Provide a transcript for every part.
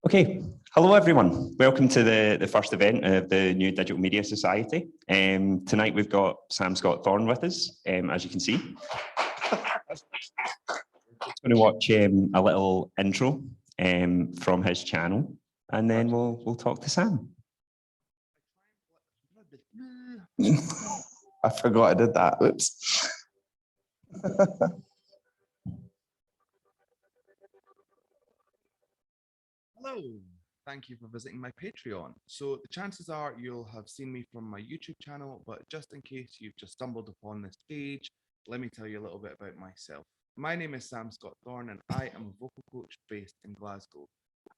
Okay, hello everyone. Welcome to the first event of the New Digital Media Society. Tonight we've got Sam Scott-Thorne with us, as you can see. We're going to watch a little intro from his channel, and then we'll talk to Sam. I forgot I did that. Oops. Hello, thank you for visiting my Patreon. So the chances are you'll have seen me from my YouTube channel, but just in case you've just stumbled upon this page, let me tell you a little bit about myself. My name is Sam Scott-Thorne and I am a vocal coach based in Glasgow.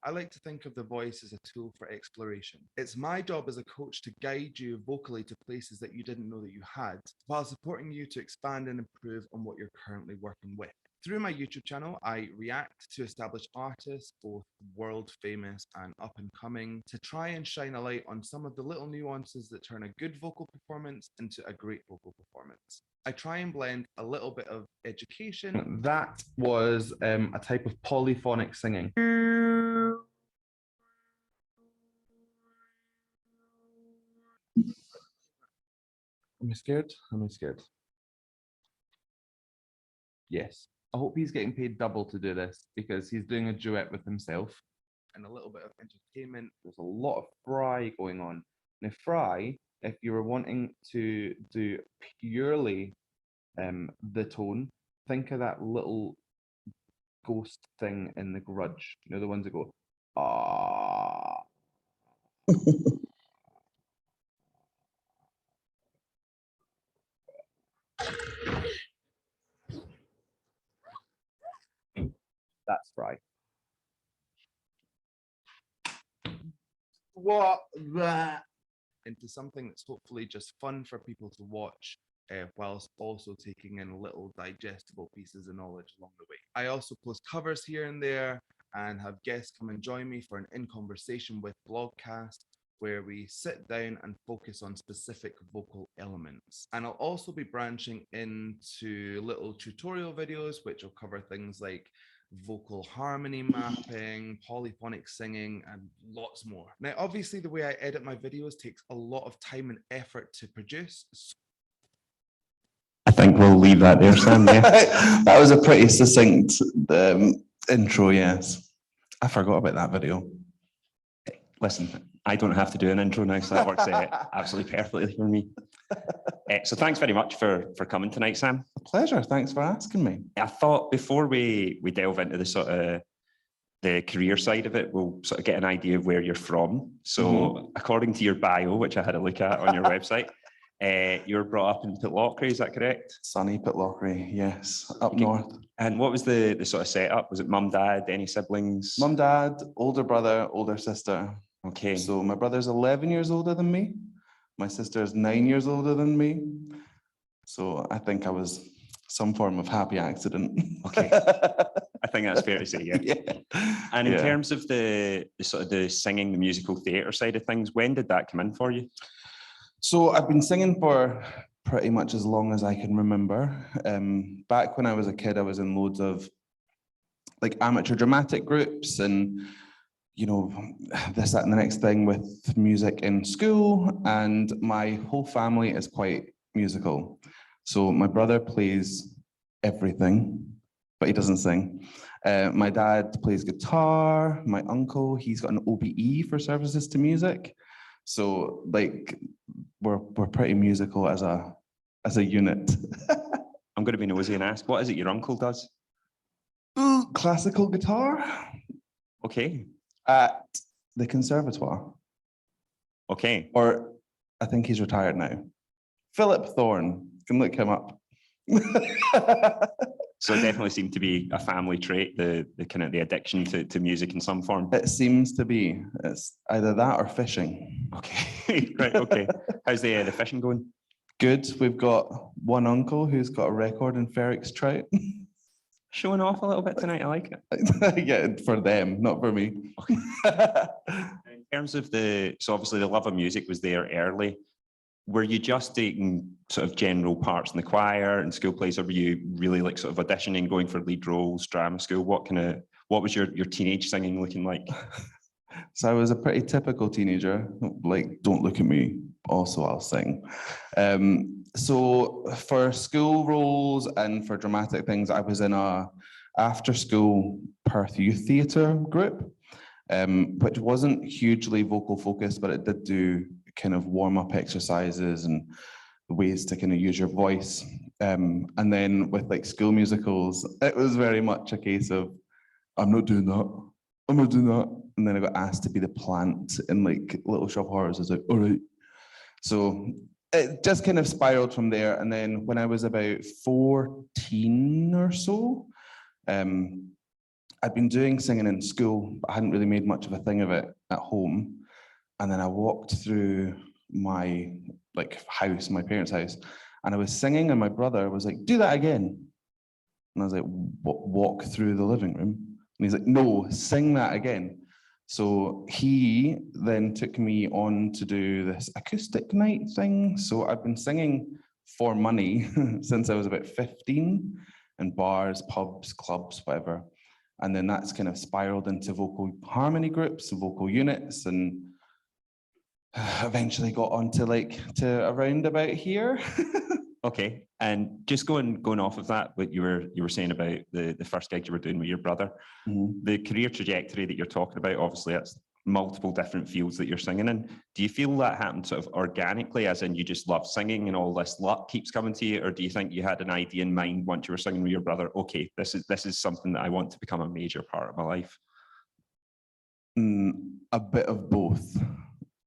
I like to think of the voice as a tool for exploration. It's my job as a coach to guide you vocally to places that you didn't know that you had, while supporting you to expand and improve on what you're currently working with. Through my YouTube channel, I react to established artists, both world famous and up and coming, to try and shine a light on some of the little nuances that turn a good vocal performance into a great vocal performance. I try and blend a little bit of education. That was a type of polyphonic singing. Am I scared? Am I scared? Yes. I hope he's getting paid double to do this because he's doing a duet with himself. And a little bit of entertainment. There's a lot of fry going on. Now, fry, if you were wanting to do purely the tone, think of that little ghost thing in The Grudge. You know, the ones that go, ah. That's fry. What that? Into something that's hopefully just fun for people to watch, whilst also taking in little digestible pieces of knowledge along the way. I also post covers here and there and have guests come and join me for an In Conversation With blogcast where we sit down and focus on specific vocal elements. And I'll also be branching into little tutorial videos which will cover things like vocal harmony mapping, polyphonic singing, and lots more. Now, obviously, the way I edit my videos takes a lot of time and effort to produce. I think we'll leave that there, Sam. Yeah. That was a pretty succinct intro, yes. I forgot about that video. Listen, I don't have to do an intro now, so that works absolutely perfectly for me. So thanks very much for coming tonight, Sam. A pleasure. Thanks for asking me. I thought before we delve into the sort of the career side of it, we'll sort of get an idea of where you're from. So according to your bio, which I had a look at on your website, you were brought up in Pitlochry, is that correct? Sunny Pitlochry, yes, up north. And what was the sort of setup? Was it mum, dad, any siblings? Mum, dad, older brother, older sister. Okay. So my brother's 11 years older than me. My sister is 9 years older than me. So I think I was some form of happy accident. Okay. I think that's fair to say, yeah. Yeah. And in terms of the sort of the singing, the musical theatre side of things, when did that come in for you? So I've been singing for pretty much as long as I can remember. Back when I was a kid, I was in loads of like amateur dramatic groups and, you know, this, that, and the next thing with music in school. And my whole family is quite musical. So my brother plays everything, but he doesn't sing. My dad plays guitar. My uncle, he's got an OBE for services to music. So like we're pretty musical as a unit. I'm going to be nosy and ask, what is it your uncle does? Classical guitar. Okay. At the conservatoire. Okay. Or I think he's retired now. Philip Thorne. You can look him up. So it definitely seemed to be a family trait, the kind of the addiction to music in some form. It seems to be. It's either that or fishing. Okay. Right, okay. How's the fishing going? Good. We've got one uncle who's got a record in Ferrick's trout. Showing off a little bit tonight, I like it. Yeah, for them, not for me. Okay. In terms of so obviously the love of music was there early. Were you just taking sort of general parts in the choir and school plays, or were you really like sort of auditioning, going for lead roles, drama school? What was your teenage singing looking like? So I was a pretty typical teenager, like, don't look at me, also I'll sing. So for school roles and for dramatic things, I was in a after-school Perth Youth Theatre group, which wasn't hugely vocal focused, but it did do kind of warm-up exercises and ways to kind of use your voice. And then with like school musicals, it was very much a case of, I'm not doing that. I'm not doing that. And then I got asked to be the plant in like Little Shop of Horrors. I was like, all right. So it just kind of spiraled from there. And then when I was about 14 or so, I'd been doing singing in school, but I hadn't really made much of a thing of it at home. And then I walked through my like house, my parents' house, and I was singing, and my brother was like, do that again. And I was like, walk through the living room? And he's like, no, sing that again. So he then took me on to do this acoustic night thing. So I've been singing for money since I was about 15 in bars, pubs, clubs, whatever. And then that's kind of spiraled into vocal harmony groups, vocal units, and eventually got on to around about here. Okay, and just going off of that, what you were saying about the first gig you were doing with your brother, the career trajectory that you're talking about, obviously that's multiple different fields that you're singing in. Do you feel that happened sort of organically, as in you just love singing and all this luck keeps coming to you, or do you think you had an idea in mind once you were singing with your brother? Okay, this is something that I want to become a major part of my life. A bit of both,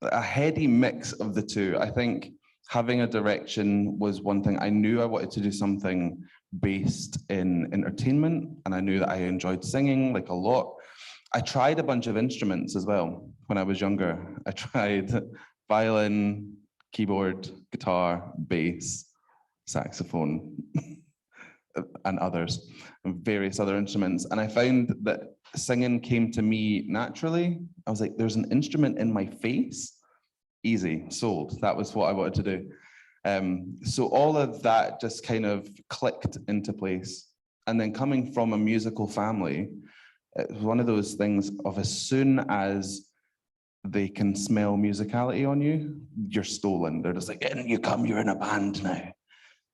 a heady mix of the two. I think having a direction was one thing. I knew I wanted to do something based in entertainment, and I knew that I enjoyed singing like a lot. I tried a bunch of instruments as well when I was younger. I tried violin, keyboard, guitar, bass, saxophone, and others, and various other instruments. And I found that singing came to me naturally. I was like, there's an instrument in my face. Easy, sold. That was what I wanted to do. So all of that just kind of clicked into place. And then coming from a musical family, it was one of those things of as soon as they can smell musicality on you, you're stolen. They're just like, in you come, you're in a band now.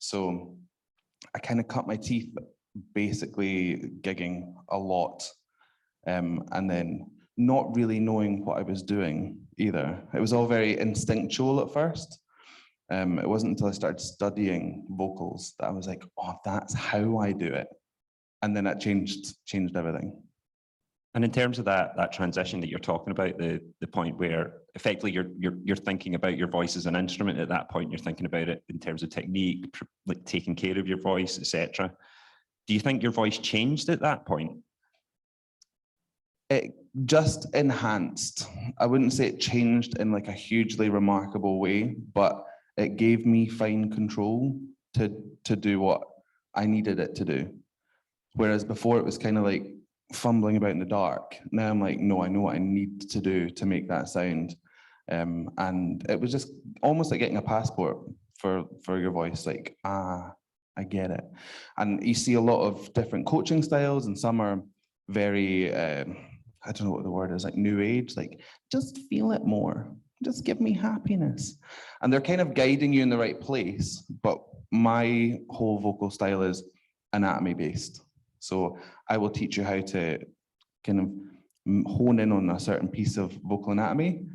So I kind of cut my teeth basically gigging a lot. And then not really knowing what I was doing either. It was all very instinctual at first. It wasn't until I started studying vocals that I was like, oh, that's how I do it. And then that changed everything. And in terms of that transition that you're talking about, the point where effectively you're thinking about your voice as an instrument at that point, you're thinking about it in terms of technique, like taking care of your voice, etc. Do you think your voice changed at that point? It just enhanced. I wouldn't say it changed in like a hugely remarkable way, but it gave me fine control to do what I needed it to do. Whereas before it was kind of like fumbling about in the dark. Now I'm like, no, I know what I need to do to make that sound. And it was just almost like getting a passport for your voice, like, I get it. And you see a lot of different coaching styles, and some are very, I don't know what the word is, like new age, like just feel it more, just give me happiness. And they're kind of guiding you in the right place, but my whole vocal style is anatomy based. So I will teach you how to kind of hone in on a certain piece of vocal anatomy,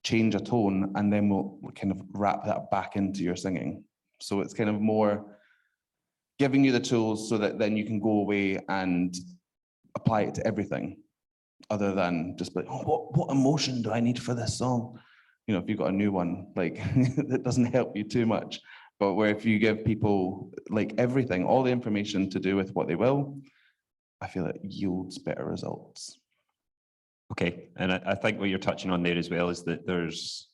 change a tone, and then we'll kind of wrap that back into your singing. So it's kind of more giving you the tools so that then you can go away and apply it to everything, other than just like, oh, what emotion do I need for this song? You know, if you've got a new one, like that doesn't help you too much. But where if you give people like everything, all the information to do with what they will, I feel it yields better results. Okay, and I think what you're touching on there as well is that there's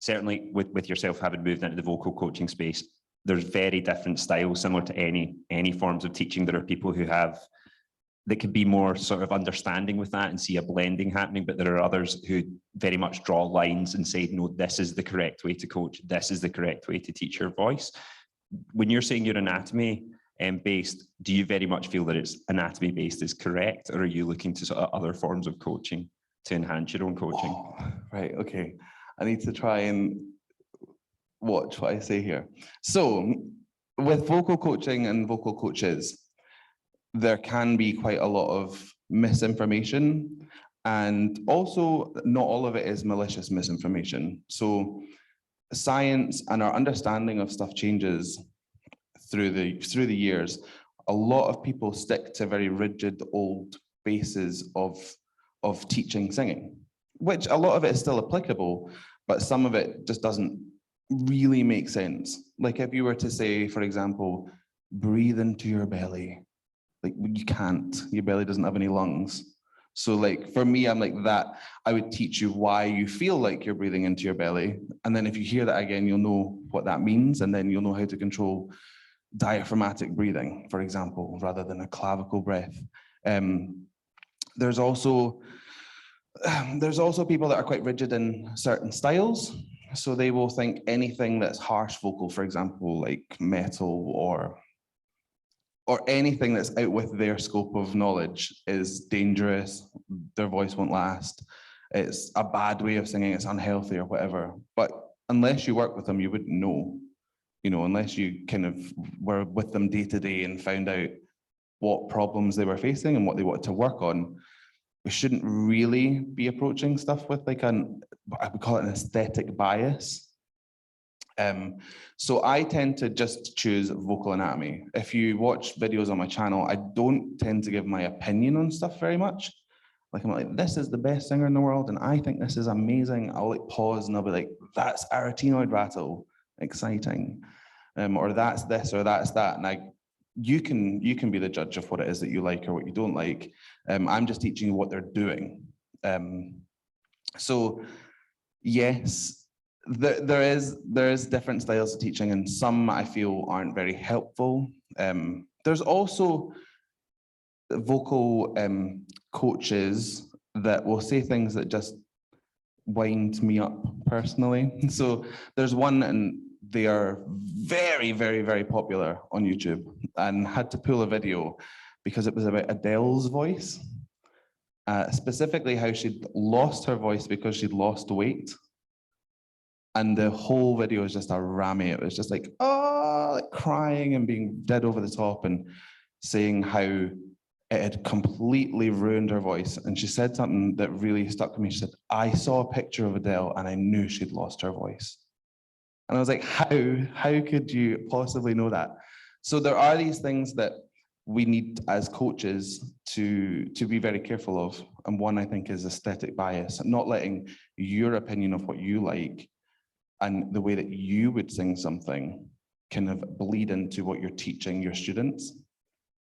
certainly with yourself having moved into the vocal coaching space, there's very different styles similar to any forms of teaching. There are people who have that could be more sort of understanding with that and see a blending happening, but there are others who very much draw lines and say, no, this is the correct way to coach, this is the correct way to teach your voice. When you're saying you're anatomy based, do you very much feel that it's anatomy based is correct, or are you looking to sort of other forms of coaching to enhance your own coaching? Oh, right, okay. I need to try and watch what I say here. So with vocal coaching and vocal coaches, there can be quite a lot of misinformation, and also not all of it is malicious misinformation. So science and our understanding of stuff changes through the years. A lot of people stick to very rigid old bases of teaching singing, which a lot of it is still applicable, but some of it just doesn't really make sense. Like if you were to say, for example, breathe into your belly, like you can't, your belly doesn't have any lungs. So like for me, I'm like that, I would teach you why you feel like you're breathing into your belly. And then if you hear that again, you'll know what that means. And then you'll know how to control diaphragmatic breathing, for example, rather than a clavicle breath. There's also people that are quite rigid in certain styles. So they will think anything that's harsh vocal, for example, like metal or anything that's out with their scope of knowledge is dangerous, their voice won't last, it's a bad way of singing, it's unhealthy or whatever. But unless you work with them, you wouldn't know, unless you kind of were with them day to day and found out what problems they were facing and what they wanted to work on. We shouldn't really be approaching stuff with like I would call it an aesthetic bias. So I tend to just choose vocal anatomy. If you watch videos on my channel, I don't tend to give my opinion on stuff very much. Like I'm like, this is the best singer in the world, and I think this is amazing. I'll like pause and I'll be like, that's arytenoid rattle, exciting, or that's this or that's that, and you can be the judge of what it is that you like or what you don't like. I'm just teaching you what they're doing. So yes. There is different styles of teaching, and some I feel aren't very helpful. There's also vocal coaches that will say things that just wind me up personally. So there's one, and they are very, very, very popular on YouTube, and had to pull a video because it was about Adele's voice, specifically how she'd lost her voice because she'd lost weight. And the whole video is just a rammy. It was just like, oh, like crying and being dead over the top and saying how it had completely ruined her voice. And she said something that really stuck with me. She said, I saw a picture of Adele and I knew she'd lost her voice. And I was like, how could you possibly know that? So there are these things that we need as coaches to be very careful of. And one, I think, is aesthetic bias, not letting your opinion of what you like and the way that you would sing something kind of bleed into what you're teaching your students.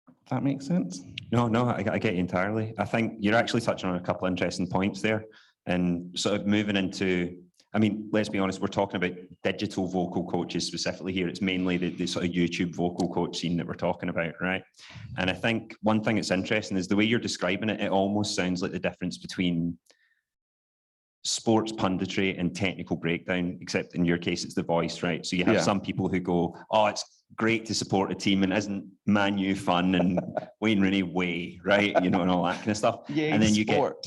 If that makes sense? No, I get you entirely. I think you're actually touching on a couple of interesting points there, and sort of moving into, I mean, let's be honest, we're talking about digital vocal coaches specifically here. It's mainly the sort of YouTube vocal coach scene that we're talking about, right? And I think one thing that's interesting is the way you're describing it, it almost sounds like the difference between sports punditry and technical breakdown, except in your case, it's the voice, right? So you have some people who go, oh, it's great to support a team and isn't Man U fun and Wayne Rooney way, right? And all that kind of stuff. Yeah, and then you sport.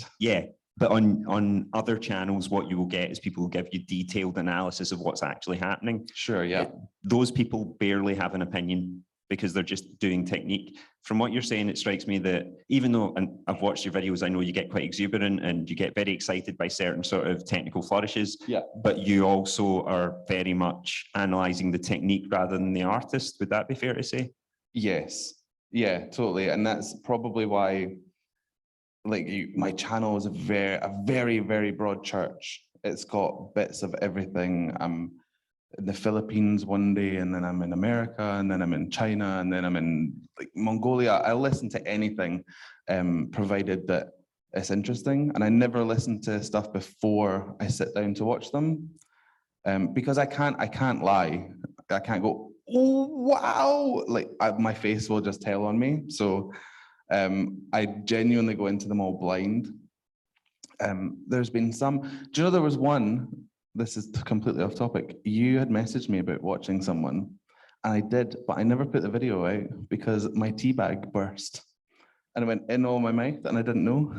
But on other channels, what you will get is people who give you detailed analysis of what's actually happening. Sure, yeah. Those people barely have an opinion because they're just doing technique. From what you're saying, it strikes me that even though, and I've watched your videos, I know you get quite exuberant and you get very excited by certain sort of technical flourishes, but you also are very much analysing the technique rather than the artist. Would that be fair to say? Yes, yeah, totally. And that's probably why, like, my channel is a very, very broad church. It's got bits of everything. I'm in the Philippines one day, and then I'm in America, and then I'm in China, and then I'm in like Mongolia. I listen to anything, provided that it's interesting. And I never listen to stuff before I sit down to watch them, because I can't lie. I can't go, oh wow, like my face will just tell on me. So I genuinely go into them all blind. There's been some. Do you know there was one? This is completely off topic. You had messaged me about watching someone, and I did, but I never put the video out because my tea bag burst. and it went in all my mouth and I didn't know.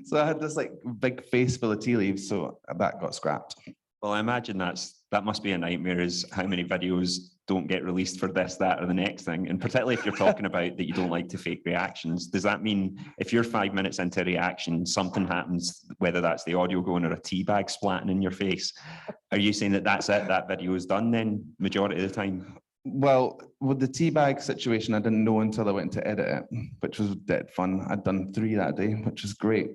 So I had this like big face full of tea leaves, so that got scrapped. Well, I imagine that must be a nightmare, is how many videos don't get released for this, that, or the next thing. And particularly if you're talking about that you don't like to fake reactions, does that mean if you're 5 minutes into a reaction, something happens, whether that's the audio going or a tea bag splatting in your face, are you saying that that's it, that video is done then, majority of the time? Well, with the teabag situation, I didn't know until I went to edit it, which was dead fun. I'd done 3 that day, which was great.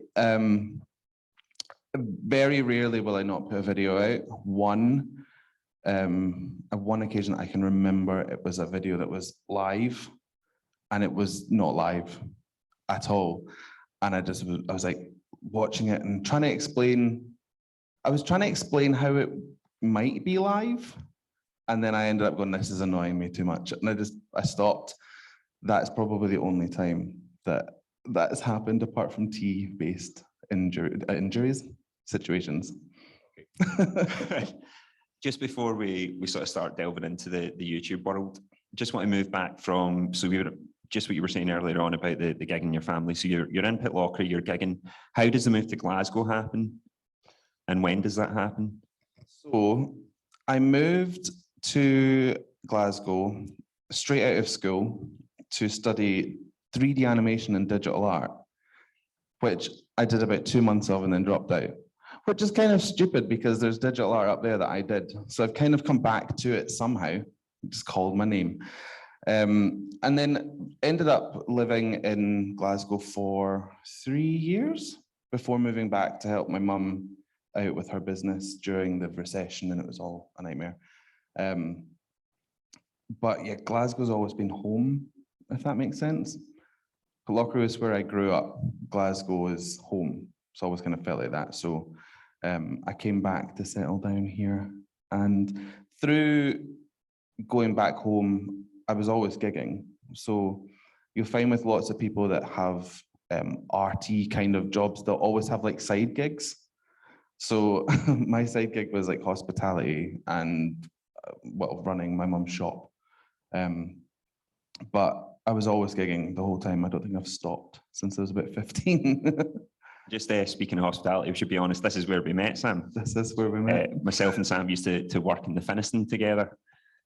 Very rarely will I not put a video out. At one occasion I can remember, it was a video that was live, and it was not live at all. And I was like watching it and trying to explain. I was trying to explain how it might be live. And then I ended up going, this is annoying me too much. And I stopped. That's probably the only time that has happened, apart from tea-based injuries, situations. Just before we sort of start delving into the YouTube world, just want to move back from, so we were just what you were saying earlier on about the gig in your family. So you're in Pitlochry, you're gigging. How does the move to Glasgow happen? And when does that happen? So I moved to Glasgow straight out of school to study 3D animation and digital art, which I did about 2 months of and then dropped out, which is kind of stupid because there's digital art up there that I did. So I've kind of come back to it somehow, just called my name. And then ended up living in Glasgow for 3 years before moving back to help my mum out with her business during the recession, and it was all a nightmare. But yeah, Glasgow's always been home, if that makes sense. Pitlochry is where I grew up. Glasgow is home. It's always kind of felt like that. So I came back to settle down here. And through going back home, I was always gigging. So you'll find with lots of people that have RT kind of jobs, they'll always have like side gigs. So my side gig was like hospitality and running my mum's shop. But I was always gigging the whole time. I don't think I've stopped since I was about 15. Just speaking of hospitality, we should be honest, this is where we met, Sam. This is where we met. Myself and Sam used to work in the Finiston together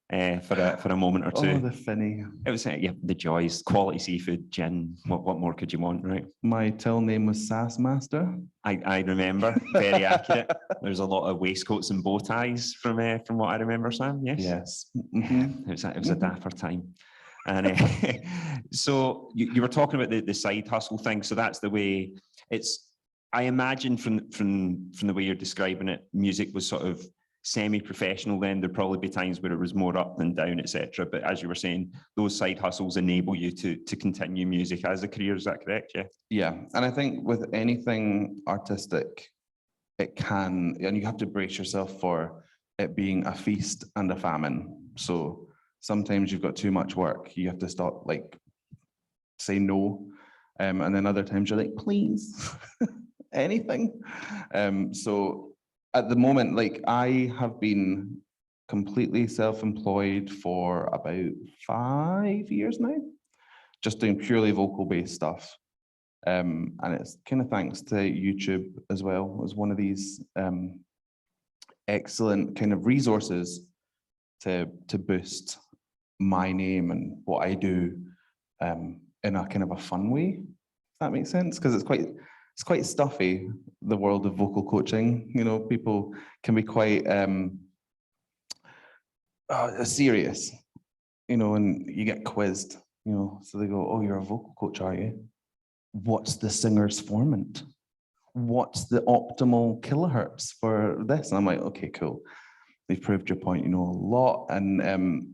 for a moment or two. Oh, the Finny. It was the joys, quality seafood, gin. What more could you want, right? My till name was Sass Master. I remember, very accurate. There's a lot of waistcoats and bow ties from what I remember, Sam. Yes. Yes. Mm-hmm. It was a dapper time. And so you were talking about the side hustle thing. So that's the way it's. I imagine from the way you're describing it, music was sort of semi-professional then. There'd probably be times where it was more up than down, etc. But as you were saying, those side hustles enable you to continue music as a career. Is that correct? Yeah. Yeah, and I think with anything artistic, it can, and you have to brace yourself for it being a feast and a famine. So sometimes you've got too much work. You have to stop, like, say no. And then other times you're like, please, anything. So at the moment, like, I have been completely self-employed for about 5 years now, just doing purely vocal-based stuff. And it's kind of thanks to YouTube as well as one of these excellent kind of resources to boost my name and what I do in a kind of a fun way, if that makes sense, because it's quite stuffy, the world of vocal coaching. You know, people can be quite serious, you know, and you get quizzed, you know, so they go, oh, you're a vocal coach, are you? What's the singer's formant? What's the optimal kilohertz for this? And I'm like, okay, cool. You've proved your point, you know a lot. And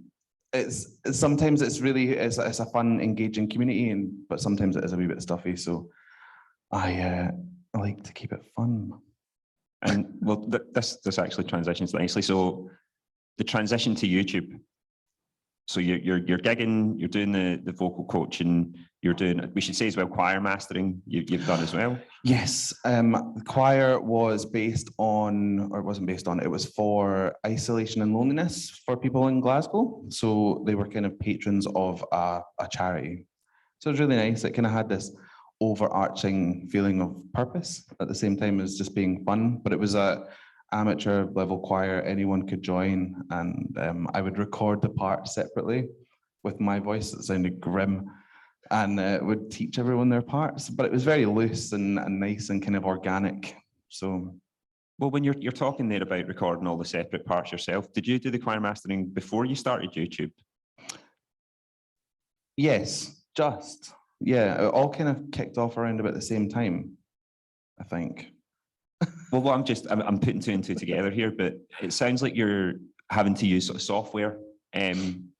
it's sometimes it's a fun, engaging community, but sometimes it is a wee bit stuffy. So I like to keep it fun. And well, this actually transitions nicely. So the transition to YouTube. So you're gigging, you're doing the vocal coaching, you're doing, we should say as well, choir mastering you've done as well. Yes, the choir was based on, or it wasn't based on, it was for isolation and loneliness for people in Glasgow. So they were kind of patrons of a charity. So it was really nice. It kind of had this overarching feeling of purpose at the same time as just being fun. But it was a amateur level choir, anyone could join, and I would record the parts separately with my voice that sounded grim, and would teach everyone their parts. But it was very loose and nice and kind of organic. So, well, when you're talking there about recording all the separate parts yourself, did you do the choir mastering before you started YouTube? Yes, just. Yeah, it all kind of kicked off around about the same time, I think. Well, I'm putting two and two together here, but it sounds like you're having to use sort of software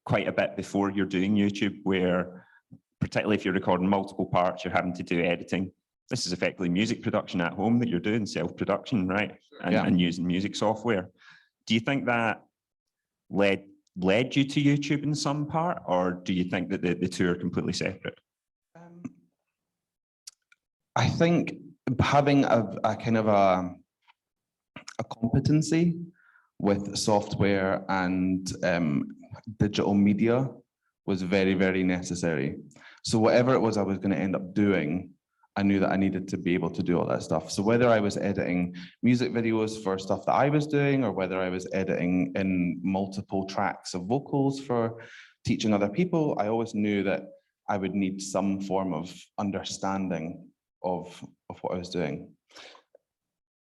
quite a bit before you're doing YouTube, where particularly if you're recording multiple parts, you're having to do editing. This is effectively music production at home that you're doing, self-production, right? And using music software. Do you think that led you to YouTube in some part, or do you think that the two are completely separate? I think having a kind of a competency with software and digital media was very, very necessary. So whatever it was I was going to end up doing, I knew that I needed to be able to do all that stuff. So whether I was editing music videos for stuff that I was doing, or whether I was editing in multiple tracks of vocals for teaching other people, I always knew that I would need some form of understanding of what I was doing.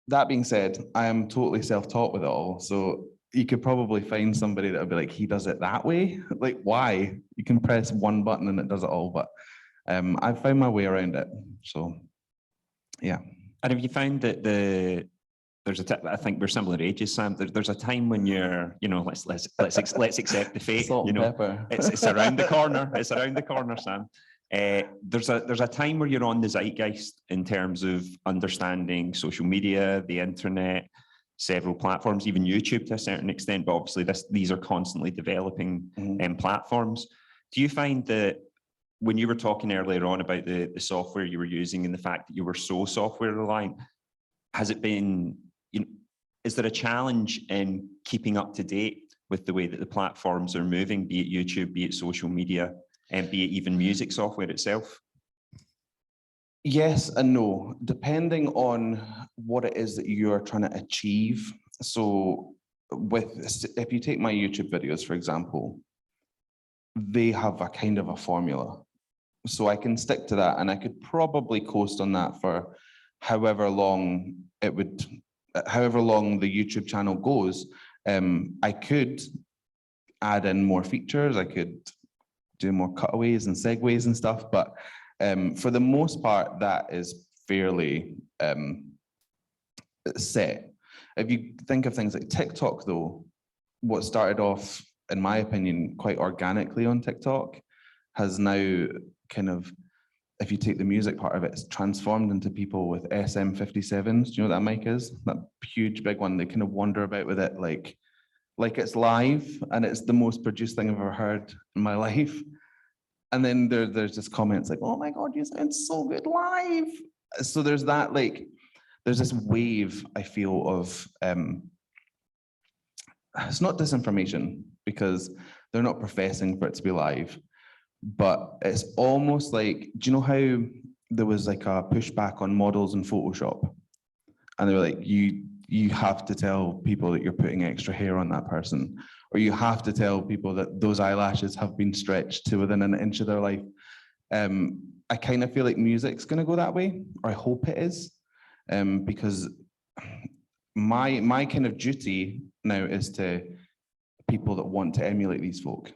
That being said, I am totally self-taught with it all. So you could probably find somebody that would be like, he does it that way. Like, why? You can press one button and it does it all. But I've found my way around it. So, yeah. And have you found that there's I think we're similar ages, Sam. There's a time when you're, let's accept the fate. Salt and pepper. It's around the corner. It's around the corner, Sam. There's a time where you're on the zeitgeist in terms of understanding social media, the internet, several platforms, even YouTube to a certain extent. But obviously, these are constantly developing platforms. Do you find that when you were talking earlier on about the software you were using and the fact that you were so software reliant, has it been, is there a challenge in keeping up to date with the way that the platforms are moving, be it YouTube, be it social media, and be it even music software itself? Yes and no, depending on what it is that you're trying to achieve. So if you take my YouTube videos, for example, they have a kind of a formula. So I can stick to that, and I could probably coast on that for however long the YouTube channel goes. I could add in more features. I could do more cutaways and segues and stuff, but for the most part, that is fairly set. If you think of things like TikTok, though, what started off, in my opinion, quite organically on TikTok has now kind of, if you take the music part of it, it's transformed into people with SM57s. Do you know what that mic is? That huge big one. They kind of wander about with it like it's live, and it's the most produced thing I've ever heard in my life. And then there's just comments like, "Oh my God, you sound so good live." So there's that, like, there's this wave, I feel, of it's not disinformation because they're not professing for it to be live, but it's almost like, do you know how there was like a pushback on models in Photoshop, and they were like, you have to tell people that you're putting extra hair on that person, or you have to tell people that those eyelashes have been stretched to within an inch of their life. I kind of feel like music's going to go that way, or I hope it is, because my kind of duty now is to people that want to emulate these folk.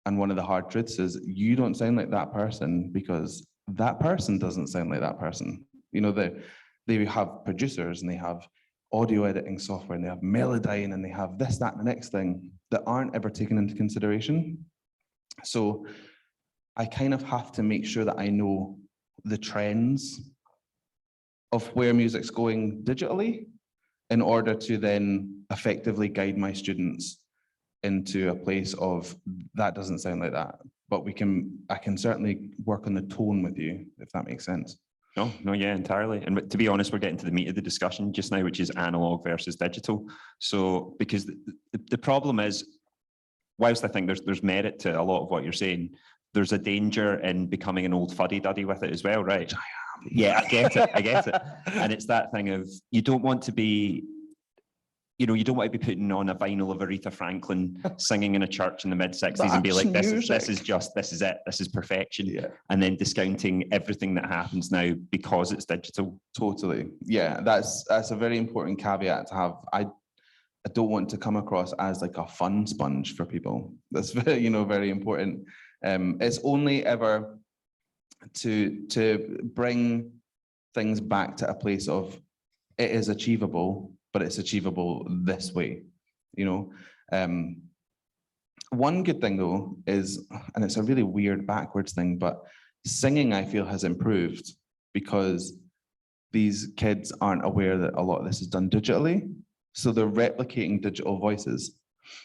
And one of the hard truths is you don't sound like that person because that person doesn't sound like that person. They have producers and they have audio editing software and they have Melodyne and they have this, that, and the next thing that aren't ever taken into consideration. So I kind of have to make sure that I know the trends of where music's going digitally in order to then effectively guide my students into a place of that doesn't sound like that, but I can certainly work on the tone with you, if that makes sense. No, yeah, entirely. And to be honest, we're getting to the meat of the discussion just now, which is analog versus digital. So, because the problem is, whilst I think there's merit to a lot of what you're saying, there's a danger in becoming an old fuddy-duddy with it as well, right? Yeah, I get it. I get it. And it's that thing of you don't want to be, you know, you don't want to be putting on a vinyl of Aretha Franklin singing in a church in the mid-60s and be like, this is it, this is perfection. Yeah. And then discounting everything that happens now because it's digital. Totally. Yeah, that's a very important caveat to have. I don't want to come across as like a fun sponge for people. That's very, you know, very important. It's only ever to bring things back to a place of it is achievable, but it's achievable this way, you know. One good thing though is, and it's a really weird backwards thing, but singing I feel has improved because these kids aren't aware that a lot of this is done digitally. So they're replicating digital voices.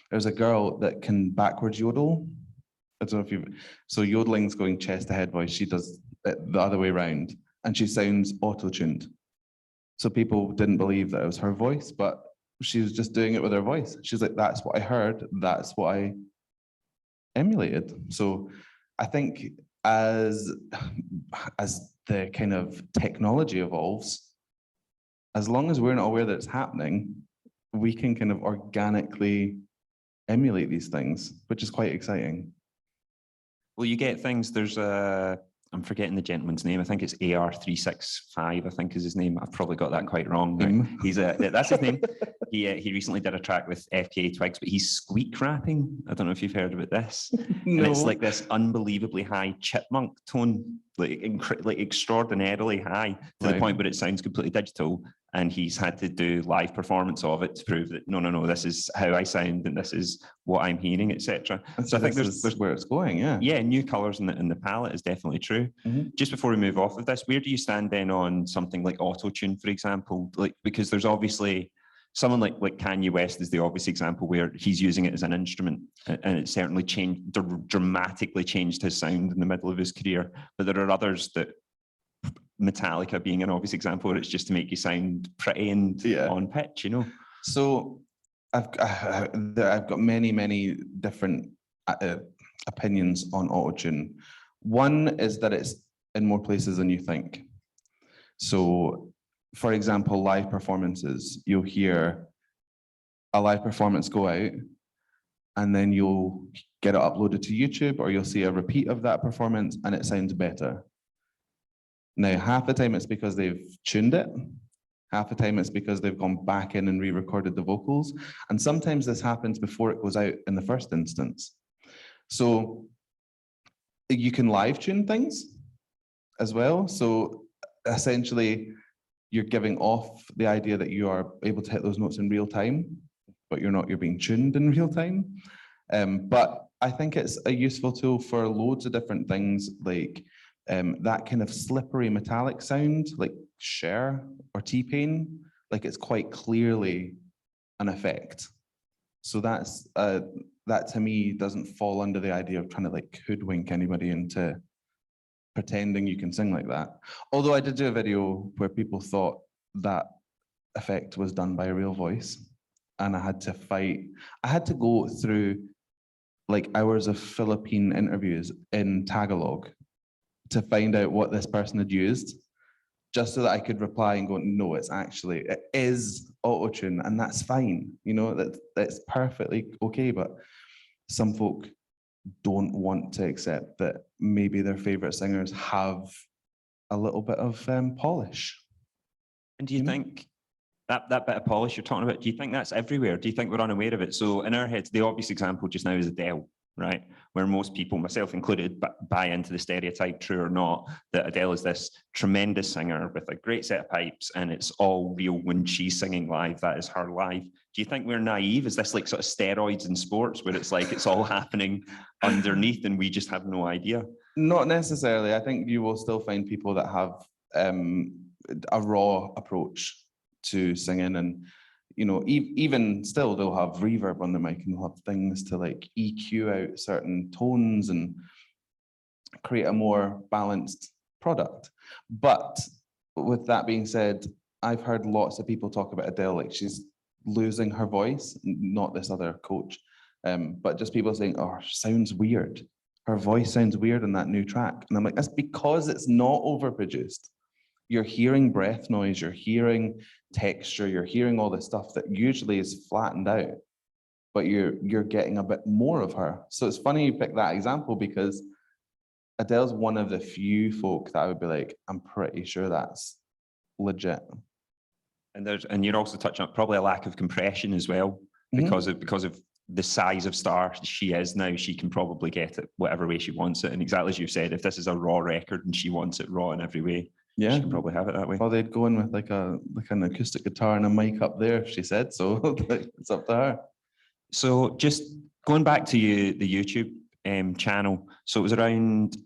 There's a girl that can backwards yodel. I don't know if you've, so yodeling's going chest to head voice. She does it the other way around and she sounds auto-tuned. So people didn't believe that it was her voice, but she was just doing it with her voice. She's like, that's what I heard. That's what I emulated. So I think as the kind of technology evolves, as long as we're not aware that it's happening, we can kind of organically emulate these things, which is quite exciting. Well, you get things, there's a, I'm forgetting the gentleman's name. I think it's AR365, I think is his name. I've probably got that quite wrong. Right? He's that's his name. He recently did a track with FKA Twigs, but he's squeak rapping. I don't know if you've heard about this. No. And it's like this unbelievably high chipmunk tone, like extraordinarily high to the point where it sounds completely digital. And he's had to do live performance of it to prove that no, this is how I sound and this is what I'm hearing, etc. So I think there's where it's going, yeah. Yeah, new colours in the palette is definitely true. Mm-hmm. Just before we move off of this, where do you stand then on something like auto-tune, for example? Like, because there's obviously someone like Kanye West is the obvious example where he's using it as an instrument, and it certainly dramatically changed his sound in the middle of his career. But there are others that, Metallica being an obvious example, where it's just to make you sound pretty and on pitch, you know. So I've got many different opinions on autotune. One is that it's in more places than you think. So, for example, live performances, you'll hear a live performance go out, and then you'll get it uploaded to YouTube, or you'll see a repeat of that performance, and it sounds better. Now, half the time it's because they've tuned it. Half the time it's because they've gone back in and re-recorded the vocals. And sometimes this happens before it goes out in the first instance. So you can live tune things as well. So essentially, you're giving off the idea that you are able to hit those notes in real time, but you're not, you're being tuned in real time. But I think it's a useful tool for loads of different things, like that kind of slippery metallic sound, like Cher or T-Pain, like it's quite clearly an effect. So that's that to me doesn't fall under the idea of trying to like hoodwink anybody into pretending you can sing like that. Although I did do a video where people thought that effect was done by a real voice, and I had to go through like hours of Philippine interviews in Tagalog to find out what this person had used, just so that I could reply and go, no, it is auto-tune, and that's fine. You know, that's perfectly okay, but some folk don't want to accept that maybe their favorite singers have a little bit of polish. And do you think that bit of polish you're talking about, do you think that's everywhere? Do you think we're unaware of it? So in our heads, the obvious example just now is Adele, right? Where most people, myself included, buy into the stereotype, true or not, that Adele is this tremendous singer with a great set of pipes, and it's all real when she's singing live. That is her live. Do you think we're naive? Is this like sort of steroids in sports where it's like it's all happening underneath and we just have no idea? Not necessarily. I think you will still find people that have a raw approach to singing, and you know, even still they'll have reverb on the mic and they'll have things to like EQ out certain tones and create a more balanced product. But with that being said, I've heard lots of people talk about Adele like she's losing her voice, not this other coach, but just people saying, oh, sounds weird. her voice sounds weird on that new track. And I'm like, that's because it's not overproduced. You're hearing breath noise, you're hearing texture, you're hearing all this stuff that usually is flattened out, but you're getting a bit more of her. So it's funny you pick that example, because Adele's one of the few folk that I would be like, I'm pretty sure that's legit. And you're also touching on probably a lack of compression as well, because of the size of star she is now. She can probably get it whatever way she wants it. And exactly as you said, if this is a raw record and she wants it raw in every way, yeah, she can probably have it that way. Well, they'd go in with like an acoustic guitar and a mic up there, she said. So it's up to her. So just going back to the YouTube channel. So it was around,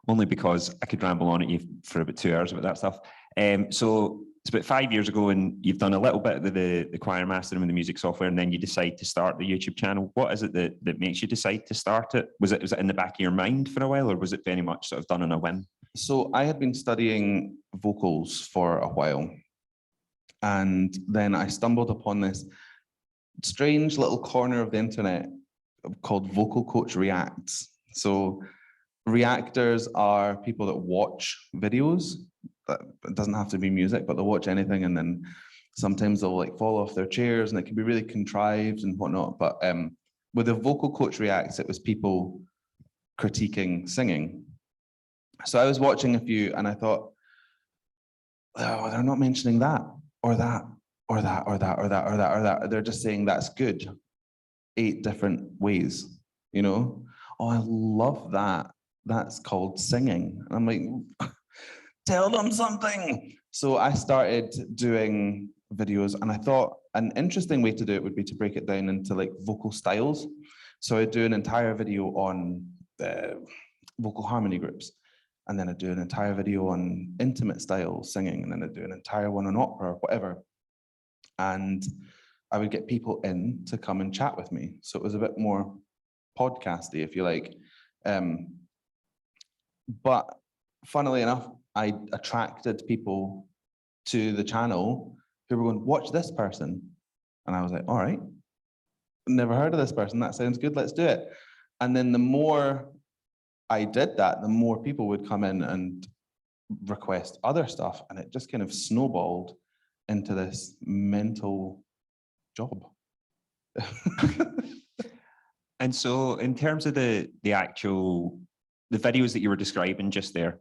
only because I could ramble on at you for about 2 hours about that stuff. So it's about 5 years ago, and you've done a little bit of the choir mastering with the music software, and then you decide to start the YouTube channel. What is it that makes you decide to start it? Was it in the back of your mind for a while, or was it very much sort of done on a whim? So I had been studying vocals for a while, and then I stumbled upon this strange little corner of the internet called Vocal Coach Reacts. So reactors are people that watch videos. It doesn't have to be music, but they'll watch anything, and then sometimes they'll like fall off their chairs, and it can be really contrived and whatnot. But with the Vocal Coach Reacts, it was people critiquing singing. So I was watching a few, and I thought, oh, they're not mentioning that or that or that or that or that or that or that. They're just saying that's good 8 different ways, you know? Oh, I love that. That's called singing. And I'm like, tell them something. So I started doing videos, and I thought an interesting way to do it would be to break it down into like vocal styles. So I'd do an entire video on vocal harmony groups, and then I'd do an entire video on intimate style singing, and then I'd do an entire one on opera or whatever. And I would get people in to come and chat with me. So it was a bit more podcasty, if you like. But funnily enough, I attracted people to the channel who were going, watch this person. And I was like, all right, never heard of this person. That sounds good. Let's do it. And then the more I did that, the more people would come in and request other stuff. And it just kind of snowballed into this mental job. And so in terms of the videos that you were describing just there,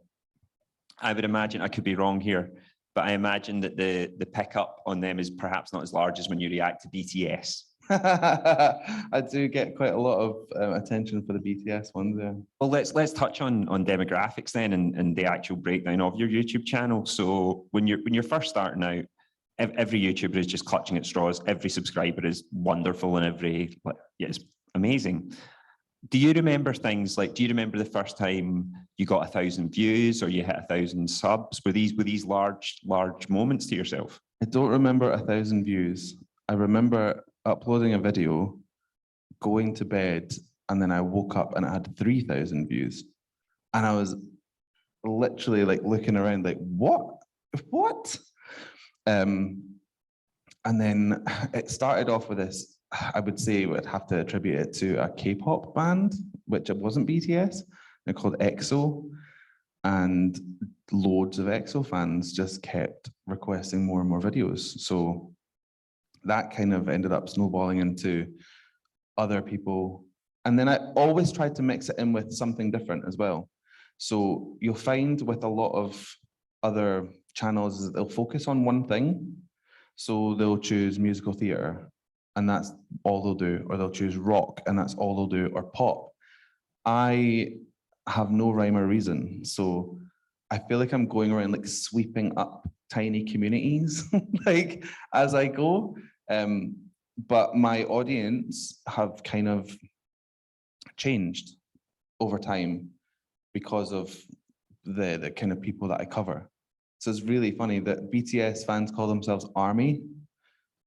I would imagine, I could be wrong here, but I imagine that the pickup on them is perhaps not as large as when you react to BTS. I do get quite a lot of attention for the BTS ones, yeah. Well, let's touch on demographics then, and the actual breakdown of your YouTube channel. So when you're first starting out, every YouTuber is just clutching at straws. Every subscriber is wonderful, and it's amazing. Do you remember things like, do you remember the first time you got 1,000 views or you hit 1,000 subs? Were these large moments to yourself? I don't remember 1,000 views. I remember uploading a video, going to bed, and then I woke up and it had 3,000 views. And I was literally like looking around like, what? And then it started off with this, I would say would have to attribute it to a K-pop band, which it wasn't BTS. They're called EXO, and loads of EXO fans just kept requesting more and more videos. So that kind of ended up snowballing into other people. And then I always tried to mix it in with something different as well. So you'll find with a lot of other channels is they'll focus on one thing. So they'll choose musical theatre, and that's all they'll do, or they'll choose rock, and that's all they'll do, or pop. I have no rhyme or reason. So I feel like I'm going around like sweeping up tiny communities like as I go. But my audience have kind of changed over time because of the kind of people that I cover. So it's really funny that BTS fans call themselves ARMY.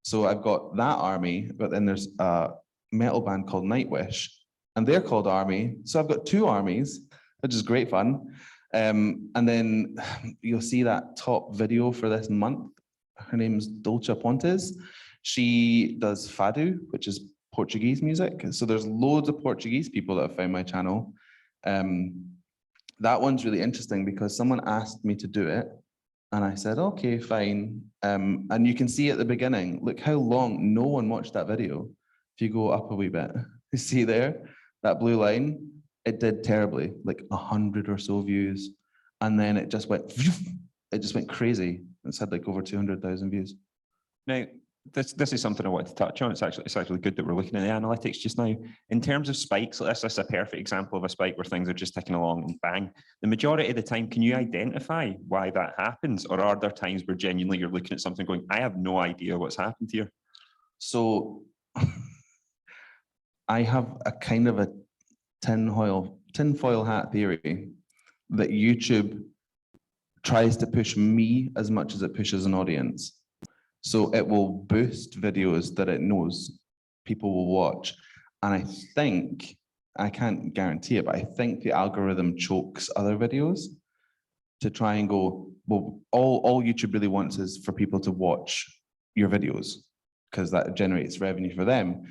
So I've got that ARMY, but then there's a metal band called Nightwish, and they're called ARMY. So I've got 2 armies, which is great fun. And then you'll see that top video for this month. Her name's Dolce Pontes. She does fado, which is Portuguese music. So there's loads of Portuguese people that have found my channel. That one's really interesting because someone asked me to do it. And I said, okay, fine. And you can see at the beginning, look how long, no one watched that video. If you go up a wee bit, you see there, that blue line, it did terribly, like 100 or so views. And then it just went crazy. It's had like over 200,000 views. Now, this is something I wanted to touch on. It's actually good that we're looking at the analytics just now. In terms of spikes, this is a perfect example of a spike where things are just ticking along and bang. The majority of the time, can you identify why that happens? Or are there times where genuinely you're looking at something going, I have no idea what's happened here? So I have a kind of a tinfoil hat theory that YouTube tries to push me as much as it pushes an audience. So it will boost videos that it knows people will watch. And I think, I can't guarantee it, but I think the algorithm chokes other videos to try and go, well, all YouTube really wants is for people to watch your videos because that generates revenue for them.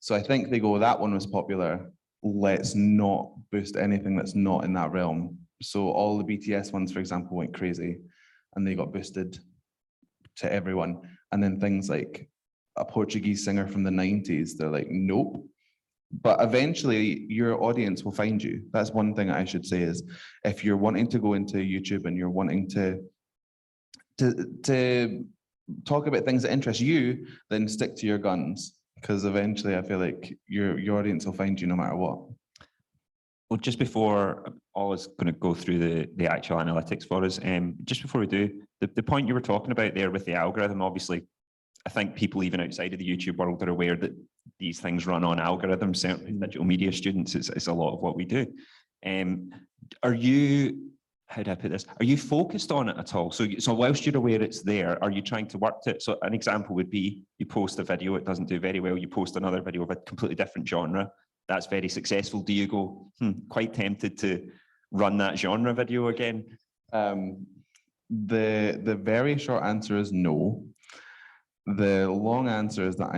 So I think they go, that one was popular, let's not boost anything that's not in that realm. So all the BTS ones, for example, went crazy and they got boosted to everyone. And then things like a Portuguese singer from the 90s, they're like, nope. But eventually your audience will find you. That's one thing I should say is if you're wanting to go into YouTube and you're wanting to talk about things that interest you, then stick to your guns. Because eventually I feel like your audience will find you no matter what. Well, just before I was going to go through the actual analytics for us, just before we do, the point you were talking about there with the algorithm, obviously, I think people even outside of the YouTube world are aware that these things run on algorithms. Certainly digital media students, it's a lot of what we do. Are you, how do I put this? Are you focused on it at all? So whilst you're aware it's there, are you trying to work to it? So an example would be you post a video, it doesn't do very well. You post another video of a completely different genre. That's very successful. Do you go, quite tempted to run that genre video again? The very short answer is no. The long answer is that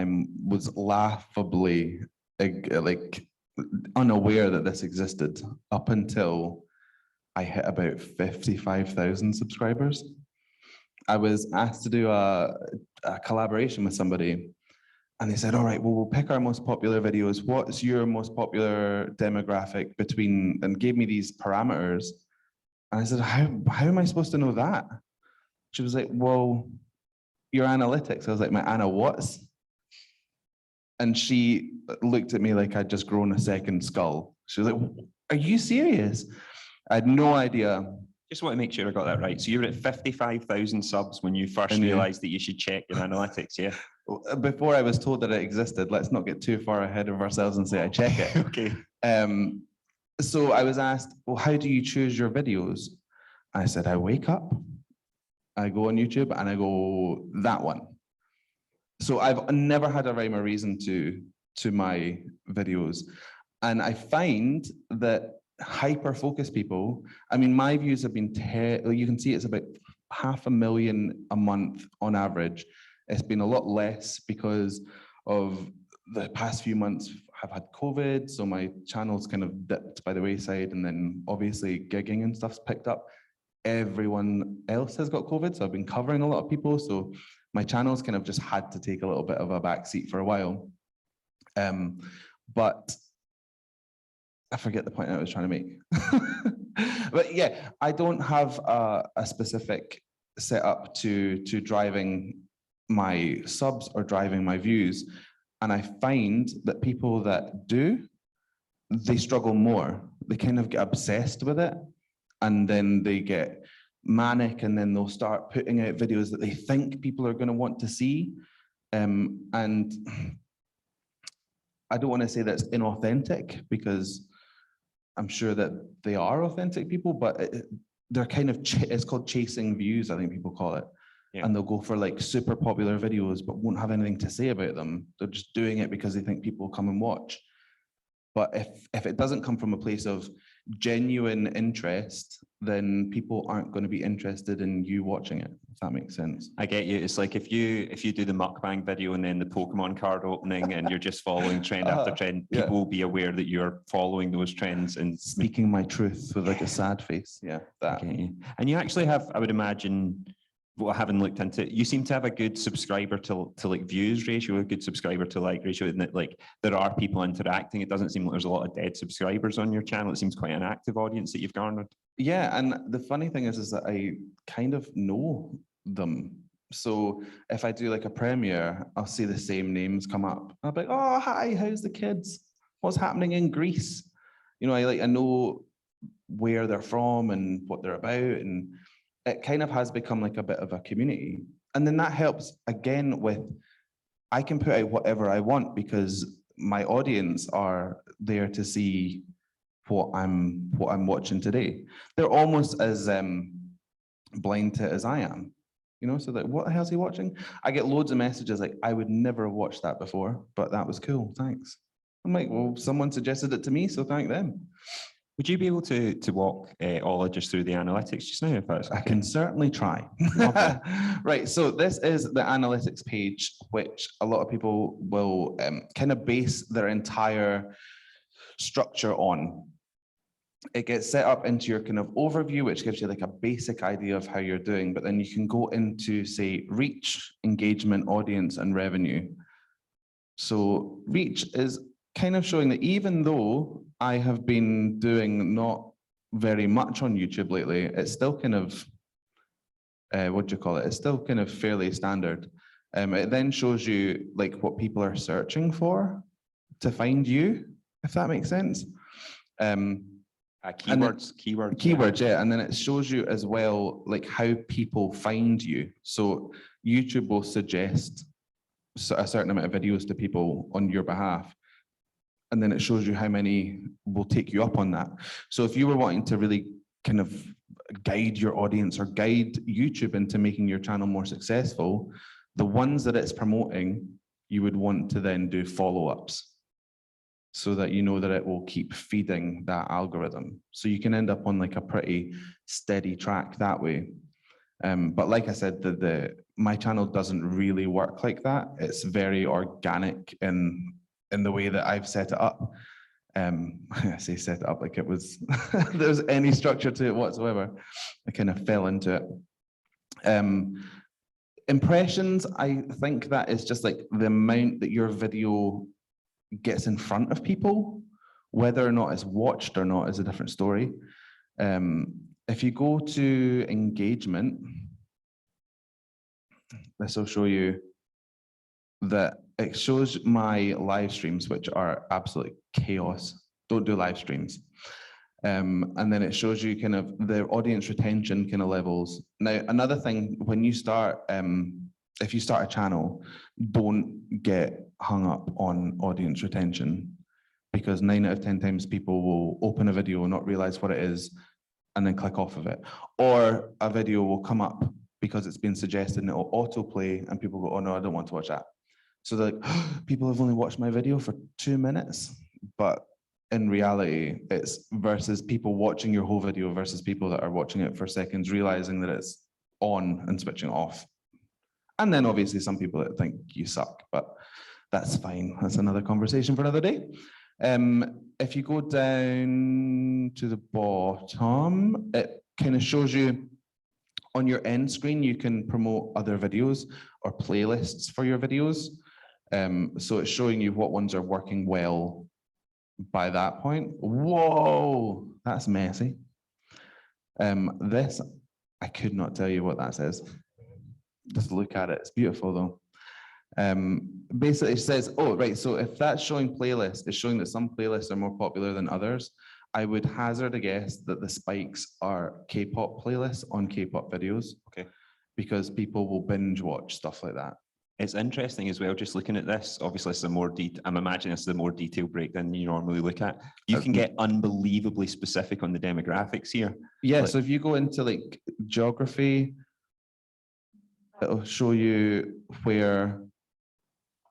was laughably like unaware that this existed up until I hit about 55,000 subscribers. I was asked to do a collaboration with somebody. And they said, all right, well, we'll pick our most popular videos. What's your most popular demographic between, and gave me these parameters. And I said, how am I supposed to know that? She was like, well, your analytics. I was like, my Anna what's? And she looked at me like I'd just grown a second skull. She was like, are you serious? I had no idea. Just want to make sure I got that right. So you were at 55,000 subs when you first realized that you should check your analytics, yeah? Before I was told that it existed, let's not get too far ahead of ourselves and say I check it. Okay. So I was asked, well, how do you choose your videos? I said, I wake up, I go on YouTube and I go, that one. So I've never had a rhyme or reason to my videos. And I find that hyper-focused people, I mean, my views have been, you can see it's about 500,000 a month on average. It's been a lot less because of the past few months I've had COVID, so my channel's kind of dipped by the wayside, and then obviously gigging and stuff's picked up. Everyone else has got COVID, so I've been covering a lot of people, so my channel's kind of just had to take a little bit of a backseat for a while. But I forget the point I was trying to make. But yeah, I don't have a specific setup to driving my subs or driving my views. And I find that people that do, they struggle more. They kind of get obsessed with it. And then they get manic, and then they'll start putting out videos that they think people are going to want to see. And I don't want to say that's inauthentic, because I'm sure that they are authentic people, but they're kind of, it's called chasing views, I think people call it. Yeah. And they'll go for like super popular videos, but won't have anything to say about them. They're just doing it because they think people will come and watch. But if it doesn't come from a place of genuine interest, then people aren't going to be interested in you watching it, if that makes sense. I get you. It's like if you do the mukbang video and then the Pokemon card opening and you're just following trend after trend, yeah. people will be aware that you're following those trends and Speaking my truth with like a sad face. Yeah, that. I get you. And you actually have, I would imagine, well, having looked into it, you seem to have a good subscriber to like views ratio, a good subscriber to like ratio, and that like there are people interacting. It doesn't seem like there's a lot of dead subscribers on your channel. It seems quite an active audience that you've garnered. Yeah, and the funny thing is that I kind of know them. So if I do like a premiere, I'll see the same names come up. I'll be like, oh, hi, how's the kids? What's happening in Greece? You know, I know where they're from and what they're about, and it kind of has become like a bit of a community. And then that helps again with, I can put out whatever I want because my audience are there to see what I'm watching today. They're almost as blind to it as I am, you know. So like, what the hell is he watching? I get loads of messages like, I would never have watched that before, but that was cool, thanks. I'm like, well, someone suggested it to me, so thank them. Would you be able to walk Ola just through the analytics just now, if that's okay? I can certainly try. Right, so this is the analytics page, which a lot of people will kind of base their entire structure on. It gets set up into your kind of overview, which gives you like a basic idea of how you're doing, but then you can go into, say, reach, engagement, audience, and revenue. So reach is kind of showing that even though I have been doing not very much on YouTube lately, it's still kind of, what do you call it? It's still kind of fairly standard. It then shows you like what people are searching for to find you, if that makes sense. Keywords, yeah. And then it shows you as well, like how people find you. So YouTube will suggest a certain amount of videos to people on your behalf. And then it shows you how many will take you up on that. So if you were wanting to really kind of guide your audience or guide YouTube into making your channel more successful, the ones that it's promoting, you would want to then do follow-ups so that you know that it will keep feeding that algorithm. So you can end up on like a pretty steady track that way. But like I said, my channel doesn't really work like that. It's very organic in the way that I've set it up. I say set it up like it was there's any structure to it whatsoever. I kind of fell into it. Impressions, I think that is just like the amount that your video gets in front of people. Whether or not it's watched or not is a different story. If you go to engagement, this will show you that it shows my live streams, which are absolute chaos. Don't do live streams. And then it shows you kind of the audience retention kind of levels. Now, another thing, when you start, if you start a channel, don't get hung up on audience retention, because 9 out of 10 times people will open a video and not realize what it is and then click off of it. Or a video will come up because it's been suggested and it will autoplay and people go, oh no, I don't want to watch that. So they're like, oh, people have only watched my video for 2 minutes. But in reality, it's versus people watching your whole video versus people that are watching it for seconds, realizing that it's on and switching off. And then obviously some people that think you suck, but that's fine. That's another conversation for another day. If you go down to the bottom, it kind of shows you on your end screen, you can promote other videos or playlists for your videos. So it's showing you what ones are working well by that point. Whoa, that's messy. This, I could not tell you what that says. Just look at it, it's beautiful though. Basically it says, oh, right, so if that's showing playlists, it's showing that some playlists are more popular than others. I would hazard a guess that the spikes are K-pop playlists on K-pop videos. Okay. Because people will binge watch stuff like that. It's interesting as well, just looking at this, obviously it's a more I'm imagining this is a more detailed breakdown than you normally look at. You can get unbelievably specific on the demographics here. Yeah, so if you go into like geography, it'll show you where,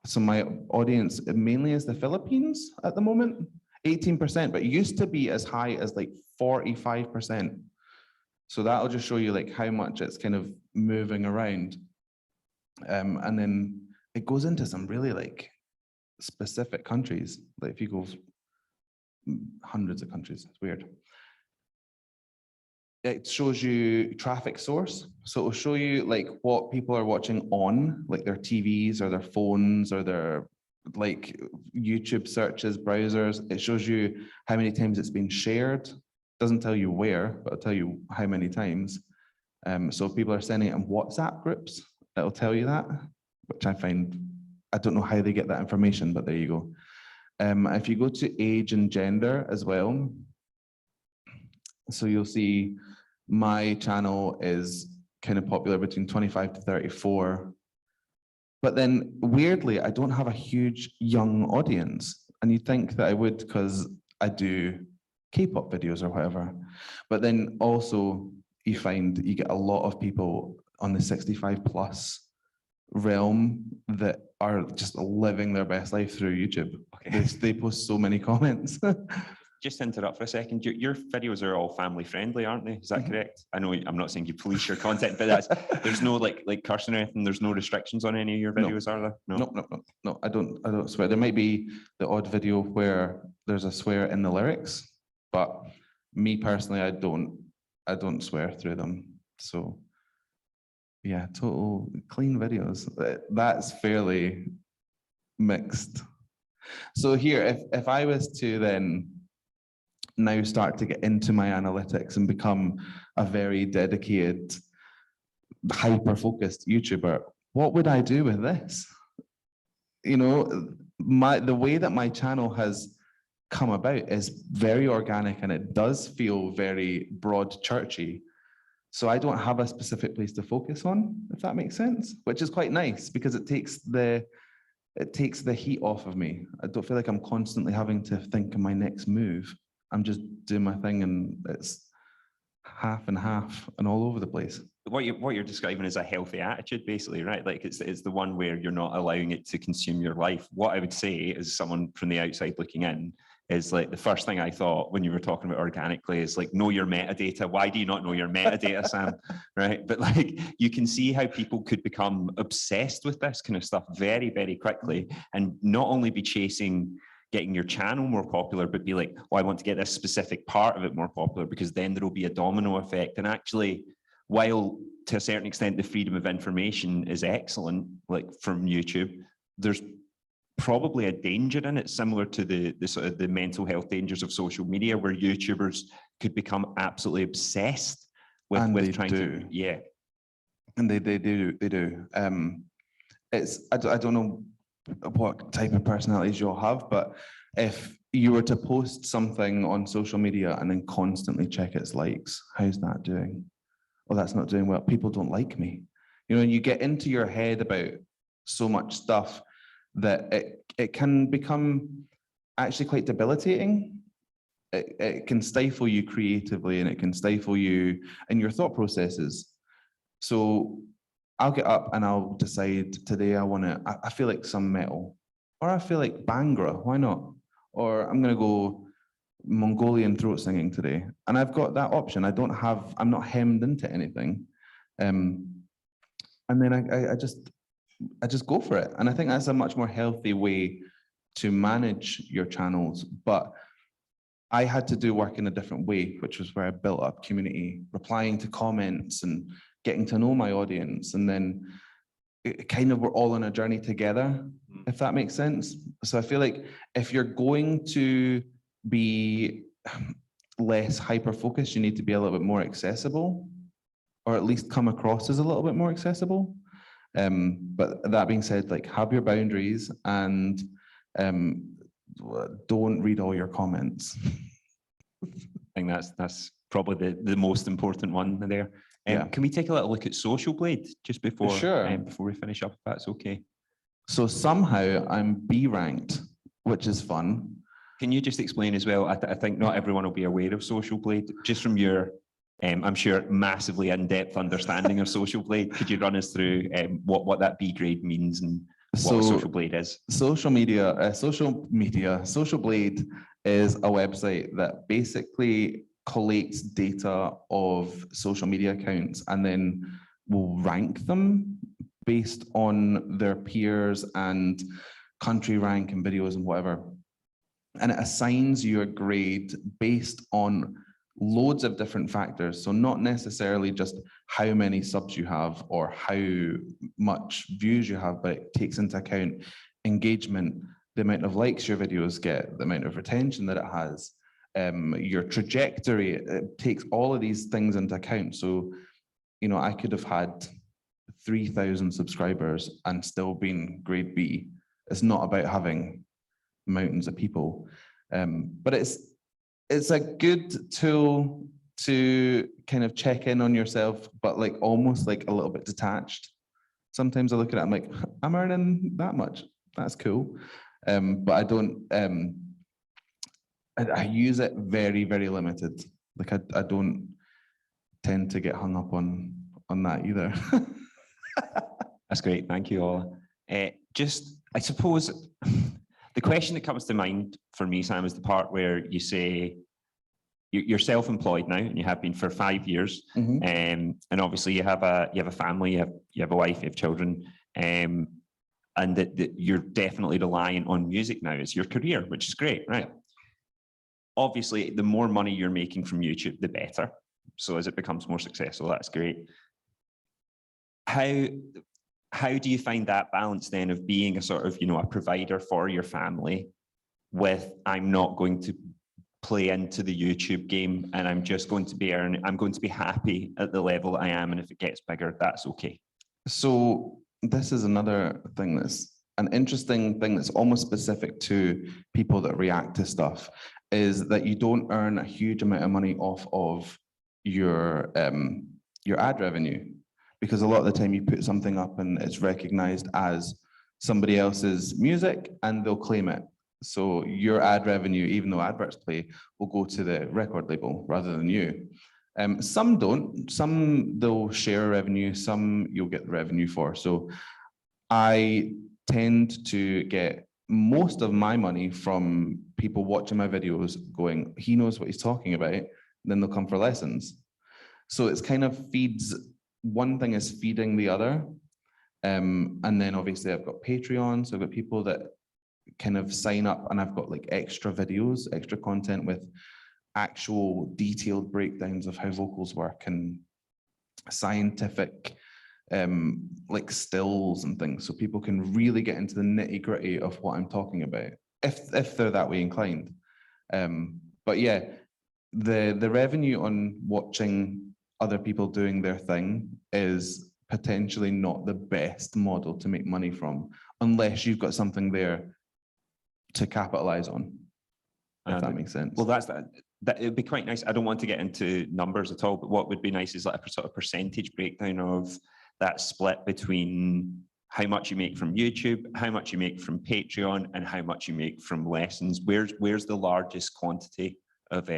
so my audience mainly is the Philippines at the moment, 18%, but it used to be as high as like 45%. So that'll just show you like how much it's kind of moving around. And then it goes into some really like specific countries. Like if you go hundreds of countries, it's weird. It shows you traffic source. So it will show you like what people are watching on, like their TVs or their phones or their like YouTube searches, browsers. It shows you how many times it's been shared. Doesn't tell you where, but it'll tell you how many times. So if people are sending it in WhatsApp groups, it'll tell you that, which I find, I don't know how they get that information, but there you go. If you go to age and gender as well, so you'll see my channel is kind of popular between 25 to 34. But then weirdly, I don't have a huge young audience. And you'd think that I would because I do K-pop videos or whatever. But then also you find you get a lot of people on the 65 plus realm that are just living their best life through YouTube. Okay. They post so many comments. Just to interrupt for a second, your videos are all family friendly, aren't they? Is that correct? I know I'm not saying you police your content, but there's no like cursing or anything. There's no restrictions on any of your videos, are there? No. I don't swear. There might be the odd video where there's a swear in the lyrics, but me personally, I don't swear through them. So yeah, total clean videos. That's fairly mixed. So here, if I was to then now start to get into my analytics and become a very dedicated, hyper-focused YouTuber, what would I do with this? You know, the way that my channel has come about is very organic and it does feel very broad churchy. So I don't have a specific place to focus on, if that makes sense, which is quite nice because it takes the heat off of me. I don't feel like I'm constantly having to think of my next move. I'm just doing my thing and it's half and half and all over the place. What you're describing is a healthy attitude, basically, right? Like it's the one where you're not allowing it to consume your life. What I would say as someone from the outside looking in is like the first thing I thought when you were talking about organically is like, know your metadata. Why do you not know your metadata, Sam? Right? But like you can see how people could become obsessed with this kind of stuff very, very quickly and not only be chasing getting your channel more popular, but be like, oh, I want to get this specific part of it more popular because then there will be a domino effect. And actually, while to a certain extent, the freedom of information is excellent, like from YouTube, there's probably a danger in it, similar to the sort of the mental health dangers of social media, where YouTubers could become absolutely obsessed with trying to, yeah. And they do. I don't know what type of personalities you'll have, but if you were to post something on social media and then constantly check its likes, how's that doing? Oh, that's not doing well. People don't like me. You know, you get into your head about so much stuff that it can become actually quite debilitating. It can stifle you creatively and it can stifle you in your thought processes. So I'll get up and I'll decide today I feel like some metal, or I feel like Bhangra, why not? Or I'm gonna go Mongolian throat singing today. And I've got that option. I'm not hemmed into anything. And then I just go for it. And I think that's a much more healthy way to manage your channels. But I had to do work in a different way, which was where I built up community, replying to comments and getting to know my audience. And then it kind of we're all on a journey together, if that makes sense. So I feel like if you're going to be less hyper-focused, you need to be a little bit more accessible, or at least come across as a little bit more accessible. But that being said, like have your boundaries and don't read all your comments. I think that's probably the most important one there. Yeah. Can we take a little look at Social Blade just before before we finish up, if that's okay? So somehow I'm B ranked, which is fun. Can you just explain as well? I think not everyone will be aware of Social Blade. Just from your, I'm sure, massively in-depth understanding of Social Blade, could you run us through what that B grade means and what Social Blade is? Social Blade is a website that basically collates data of social media accounts and then will rank them based on their peers and country rank and videos and whatever. And it assigns you a grade based on loads of different factors. So not necessarily just how many subs you have or how much views you have, but it takes into account engagement, the amount of likes your videos get, the amount of retention that it has, your trajectory. It takes all of these things into account. So, you know, I could have had 3,000 subscribers and still been grade B. It's not about having mountains of people, but it's a good tool to kind of check in on yourself, but like almost like a little bit detached. Sometimes I look at it, I'm like, I'm earning that much. That's cool. But I don't, I use it very, very limited. Like I don't tend to get hung up on that either. That's great. Thank you, Ola. Just, I suppose, the question that comes to mind for me, Sam, is the part where you say you're self-employed now, and you have been for 5 years, and obviously you have a family, you have a wife, you have children, and that you're definitely relying on music now as your career, which is great, right? Obviously, the more money you're making from YouTube, the better. So as it becomes more successful, that's great. How do you find that balance then of being a sort of, you know, a provider for your family with, I'm not going to play into the YouTube game and I'm just going to be I'm going to be happy at the level I am, and if it gets bigger, that's okay? So this is another thing that's an interesting thing that's almost specific to people that react to stuff, is that you don't earn a huge amount of money off of your ad revenue, because a lot of the time you put something up and it's recognized as somebody else's music and they'll claim it. So your ad revenue, even though adverts play, will go to the record label rather than you. Some don't, some they'll share revenue, some you'll get the revenue for. So I tend to get most of my money from people watching my videos going, he knows what he's talking about, and then they'll come for lessons. So it's kind of feeds, one thing is feeding the other. And then obviously I've got Patreon, so I've got people that kind of sign up, and I've got like extra videos, extra content with actual detailed breakdowns of how vocals work and scientific like stills and things, so people can really get into the nitty-gritty of what I'm talking about, if they're that way inclined. But yeah, the revenue on watching other people doing their thing is potentially not the best model to make money from, unless you've got something there to capitalize on, if that makes sense. Well, that it'd be quite nice. I don't want to get into numbers at all, but what would be nice is like a sort of percentage breakdown of that split between how much you make from YouTube, how much you make from Patreon, and how much you make from lessons. Where's the largest quantity of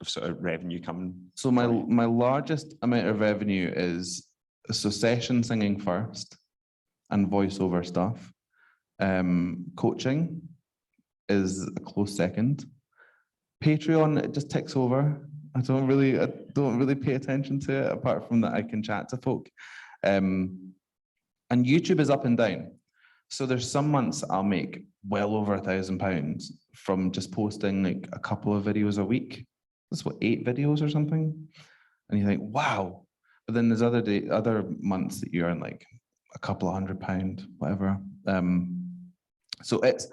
sort of revenue coming? So my largest amount of revenue is session singing first, and voiceover stuff. Coaching is a close second. Patreon, it just ticks over. I don't really pay attention to it, apart from that I can chat to folk. And YouTube is up and down. So there's some months I'll make well over £1,000 from just posting like a couple of videos a week. That's what, 8 videos or something? And you think, wow. But then there's other months that you earn like a couple of £100, whatever. So it's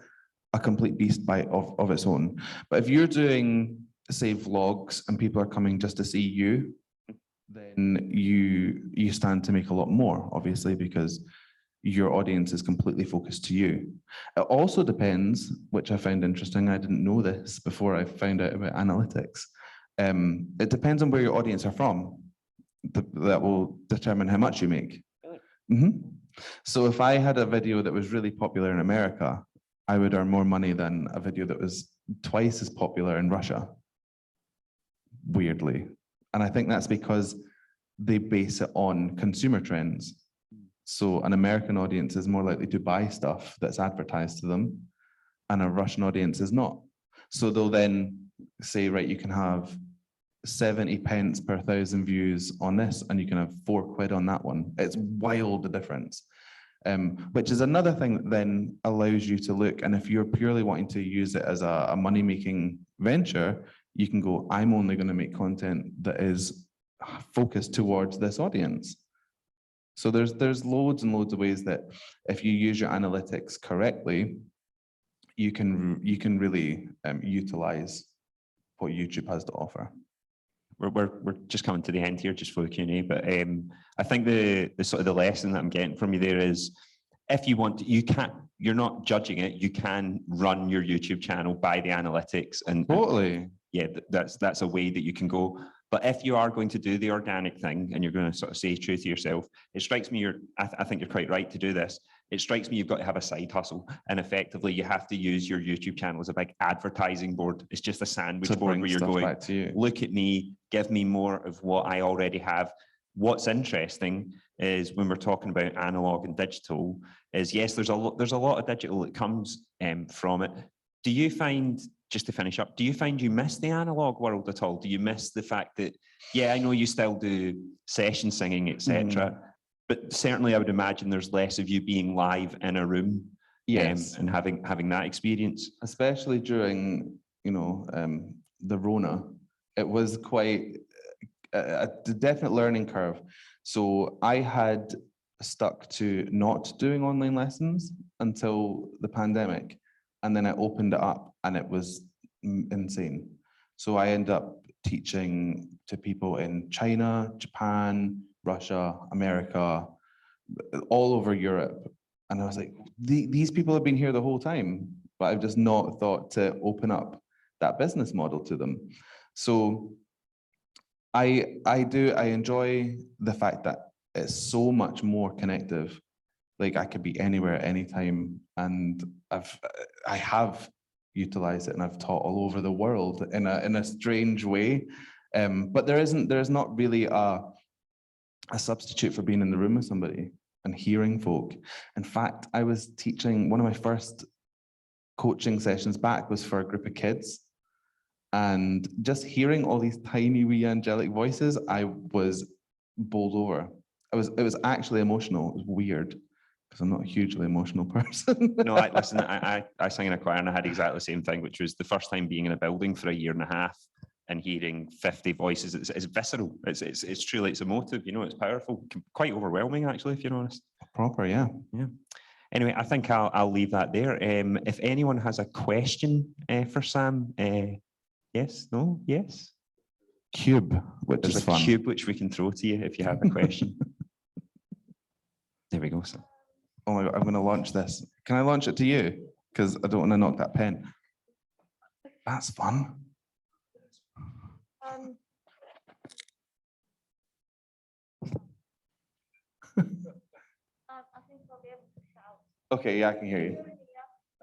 a complete beast of its own. But if you're doing, say, vlogs and people are coming just to see you, then you stand to make a lot more, obviously, because your audience is completely focused to you. It also depends, which I found interesting. I didn't know this before I found out about analytics. It depends on where your audience are from. That will determine how much you make. So if I had a video that was really popular in America, I would earn more money than a video that was twice as popular in Russia, weirdly. And I think that's because they base it on consumer trends. So an American audience is more likely to buy stuff that's advertised to them, and a Russian audience is not. So they'll then say, right, you can have 70 pence per 1,000 views on this, and you can have £4 on that one. It's wild, the difference. Which is another thing that then allows you to look, and if you're purely wanting to use it as a money-making venture, you can go, I'm only going to make content that is focused towards this audience. So there's loads and loads of ways that if you use your analytics correctly, you can really utilize what YouTube has to offer. We're just coming to the end here, just for the Q&A, but I think the sort of the lesson that I'm getting from you there is, if you want to, you're not judging it, you can run your YouTube channel by the analytics, and Totally. Yeah, that's a way that you can go. But if you are going to do the organic thing and you're going to sort of stay true to yourself, it strikes me I think you're quite right to do this. It strikes me you've got to have a side hustle, and effectively you have to use your YouTube channel as a big advertising board. It's just a sandwich board where you're going, look at me, give me more of what I already have. What's interesting is when we're talking about analog and digital is, yes, there's a lot of digital that comes from it. Do you find, just to finish up, do you find you miss the analog world at all? Do you miss the fact that, yeah, I know you still do session singing, etc., but certainly I would imagine there's less of you being live in a room, yes, and having that experience, especially during the Rona. It was quite a definite learning curve. So I had stuck to not doing online lessons until the pandemic, and then I opened it up, and it was insane. So I ended up teaching to people in China, Japan, Russia, America, all over Europe. And I was like, these people have been here the whole time, but I've just not thought to open up that business model to them. So I enjoy the fact that it's so much more connective. Like, I could be anywhere at any time, and I have utilized it, and I've taught all over the world in a strange way. But there's not really a substitute for being in the room with somebody and hearing folk. In fact, I was teaching, one of my first coaching sessions back was for a group of kids, and just hearing all these tiny wee angelic voices, I was bowled over. It was actually emotional. It was weird, because I'm not a hugely emotional person. No, listen, I sang in a choir, and I had exactly the same thing, which was the first time being in a building for a year and a half and hearing 50 voices. It's visceral. It's truly, it's emotive. It's powerful, quite overwhelming, actually, if you're honest. Proper, yeah. Yeah. Anyway, I think I'll leave that there. If anyone has a question for Sam, yes, no, yes. Cube, which There's is a fun. cube which we can throw to you if you have a question. There we go, Sam. Oh my God, I'm going to launch this. Can I launch it to you? Because I don't want to knock that pen. That's fun. I think I'll be able to shout. Okay, yeah, I can hear you.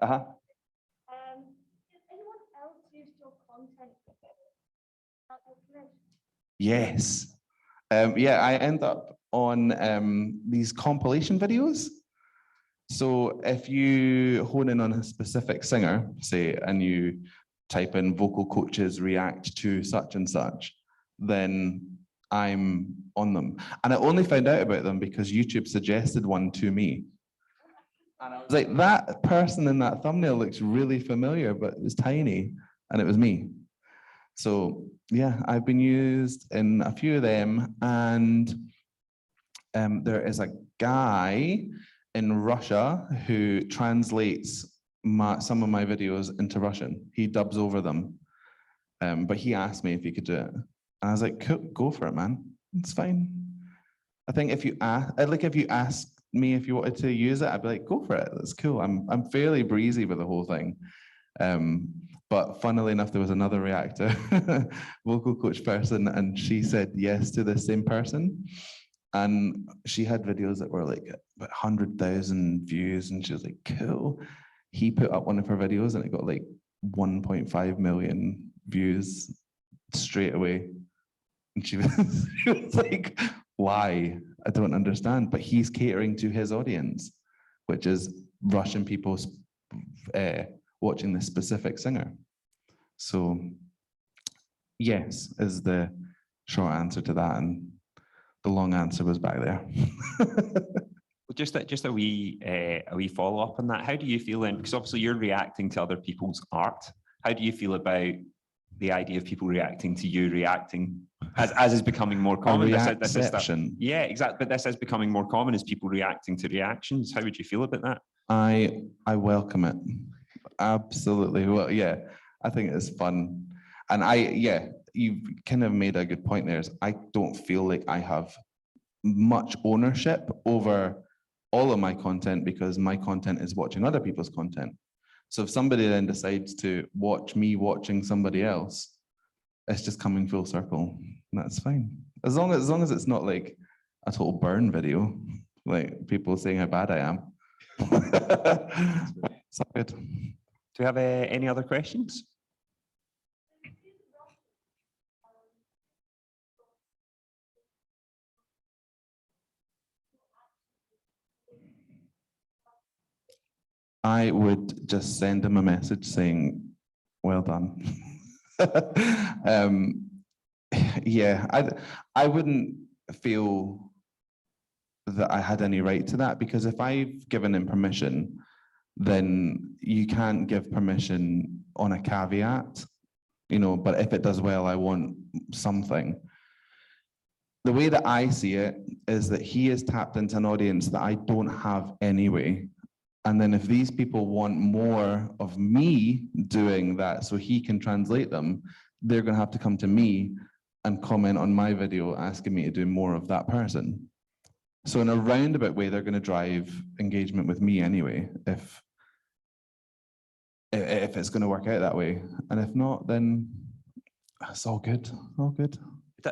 Uh-huh. Does anyone else use your content? Yes. Yeah, I end up on these compilation videos. So if you hone in on a specific singer, say, and you type in vocal coaches react to such and such, then I'm on them. And I only found out about them because YouTube suggested one to me. And I was like, that person in that thumbnail looks really familiar, but it was tiny, and it was me. So yeah, I've been used in a few of them, and there is a guy in Russia who translates some of my videos into Russian. He dubs over them, but he asked me if he could do it. And I was like, cool, go for it, man. It's fine. I think if you asked me if you wanted to use it, I'd be like, go for it. That's cool. I'm fairly breezy with the whole thing. But funnily enough, there was another reactor, vocal coach person, and she said yes to the same person. And she had videos that were like about 100,000 views, and she was like, cool. He put up one of her videos and it got like 1.5 million views straight away. And she was like, why? I don't understand. But he's catering to his audience, which is Russian people watching this specific singer. So Yes, is the short answer to that, and the long answer was back there. Just a wee follow up on that. How do you feel then? Because obviously you're reacting to other people's art. How do you feel about the idea of people reacting to you reacting as is becoming more common? Yeah, exactly. But this is becoming more common as people reacting to reactions. How would you feel about that? I welcome it. Absolutely. Well, yeah, I think it's fun. And you've kind of made a good point there. Is I don't feel like I have much ownership over all of my content because my content is watching other people's content. So if somebody then decides to watch me watching somebody else, it's just coming full circle. And that's fine. As long as it's not like a total burn video, like people saying how bad I am. It's not good. Do we have any other questions? I would just send him a message saying, well done. Yeah, I wouldn't feel that I had any right to that, because if I've given him permission, then you can't give permission on a caveat, but if it does well, I want something. The way that I see it is that he has tapped into an audience that I don't have anyway. And then if these people want more of me doing that so he can translate them, they're going to have to come to me and comment on my video asking me to do more of that person. So in a roundabout way, they're going to drive engagement with me anyway, if it's going to work out that way. And if not, then it's all good, all good.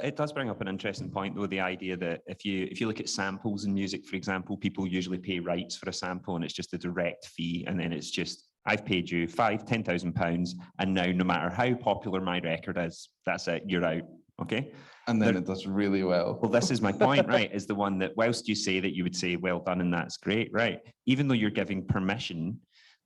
It does bring up an interesting point, though, the idea that if you look at samples in music, for example, people usually pay rights for a sample and it's just a direct fee. And then it's just, I've paid you £10,000 and now no matter how popular my record is, that's it, you're out, okay? And then it does really well. Well, this is my point, right, is the one that whilst you say that you would say, well done, and that's great, right? Even though you're giving permission,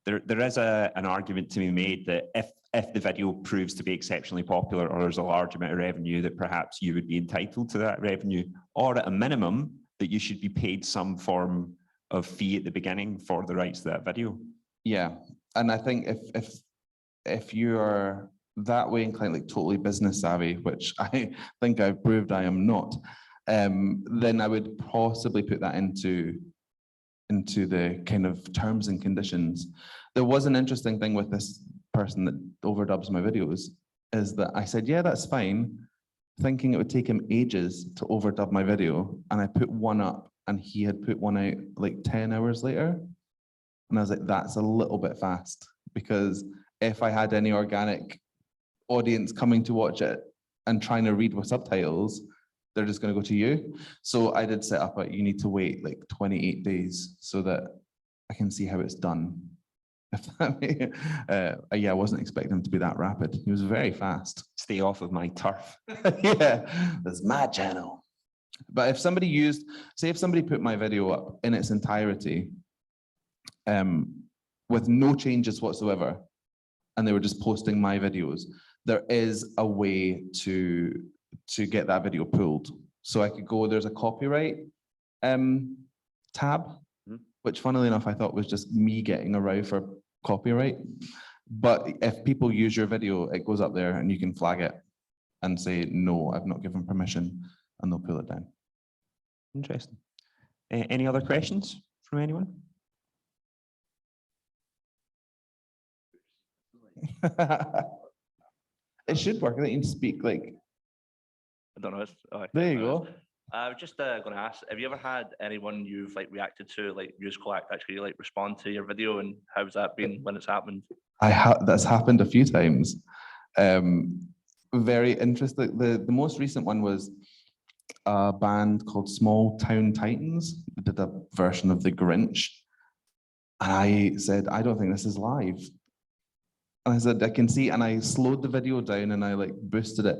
there is an argument to be made that if the video proves to be exceptionally popular or there's a large amount of revenue, that perhaps you would be entitled to that revenue, or at a minimum that you should be paid some form of fee at the beginning for the rights to that video. Yeah, and I think if you're that way inclined, like totally business savvy, which I think I've proved I am not, then I would possibly put that into the kind of terms and conditions. There was an interesting thing with this person that overdubs my videos, is that I said, yeah, that's fine, thinking it would take him ages to overdub my video, and I put one up and he had put one out like 10 hours later. And I was like, that's a little bit fast, because if I had any organic audience coming to watch it and trying to read with subtitles, they're just going to go to you. So I did set up you need to wait like 28 days so that I can see how it's done. If that yeah, I wasn't expecting him to be that rapid. He was very fast. Stay off of my turf. Yeah, that's my channel. But if somebody if somebody put my video up in its entirety, with no changes whatsoever, and they were just posting my videos, there is a way to get that video pulled. So I could go, there's a copyright tab, which funnily enough, I thought was just me getting a row for copyright. But if people use your video, it goes up there and you can flag it and say, no, I've not given permission, and they'll pull it down. Interesting. Any other questions from anyone? It should work. I think you can speak like. I don't know. There you go. I was just going to ask, have you ever had anyone you've like reacted to, like musical act, actually like respond to your video, and how's that been when it's happened? That's happened a few times. Very interesting. The most recent one was a band called Small Town Titans. They did a version of The Grinch. And I said, I don't think this is live. And I said, I can see, and I slowed the video down and I like boosted it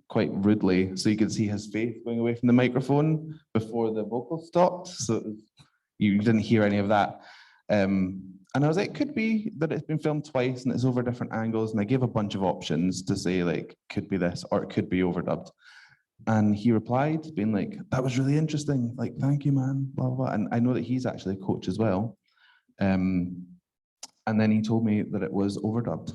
quite rudely so you could see his face going away from the microphone before the vocal stopped. So you didn't hear any of that. And And I was like, could be that it's been filmed twice and it's over different angles. And I gave a bunch of options to say like, could be this or it could be overdubbed. And he replied, being like, that was really interesting. Like, thank you, man, blah, blah, blah. And I know that he's actually a coach as well. And then he told me that it was overdubbed.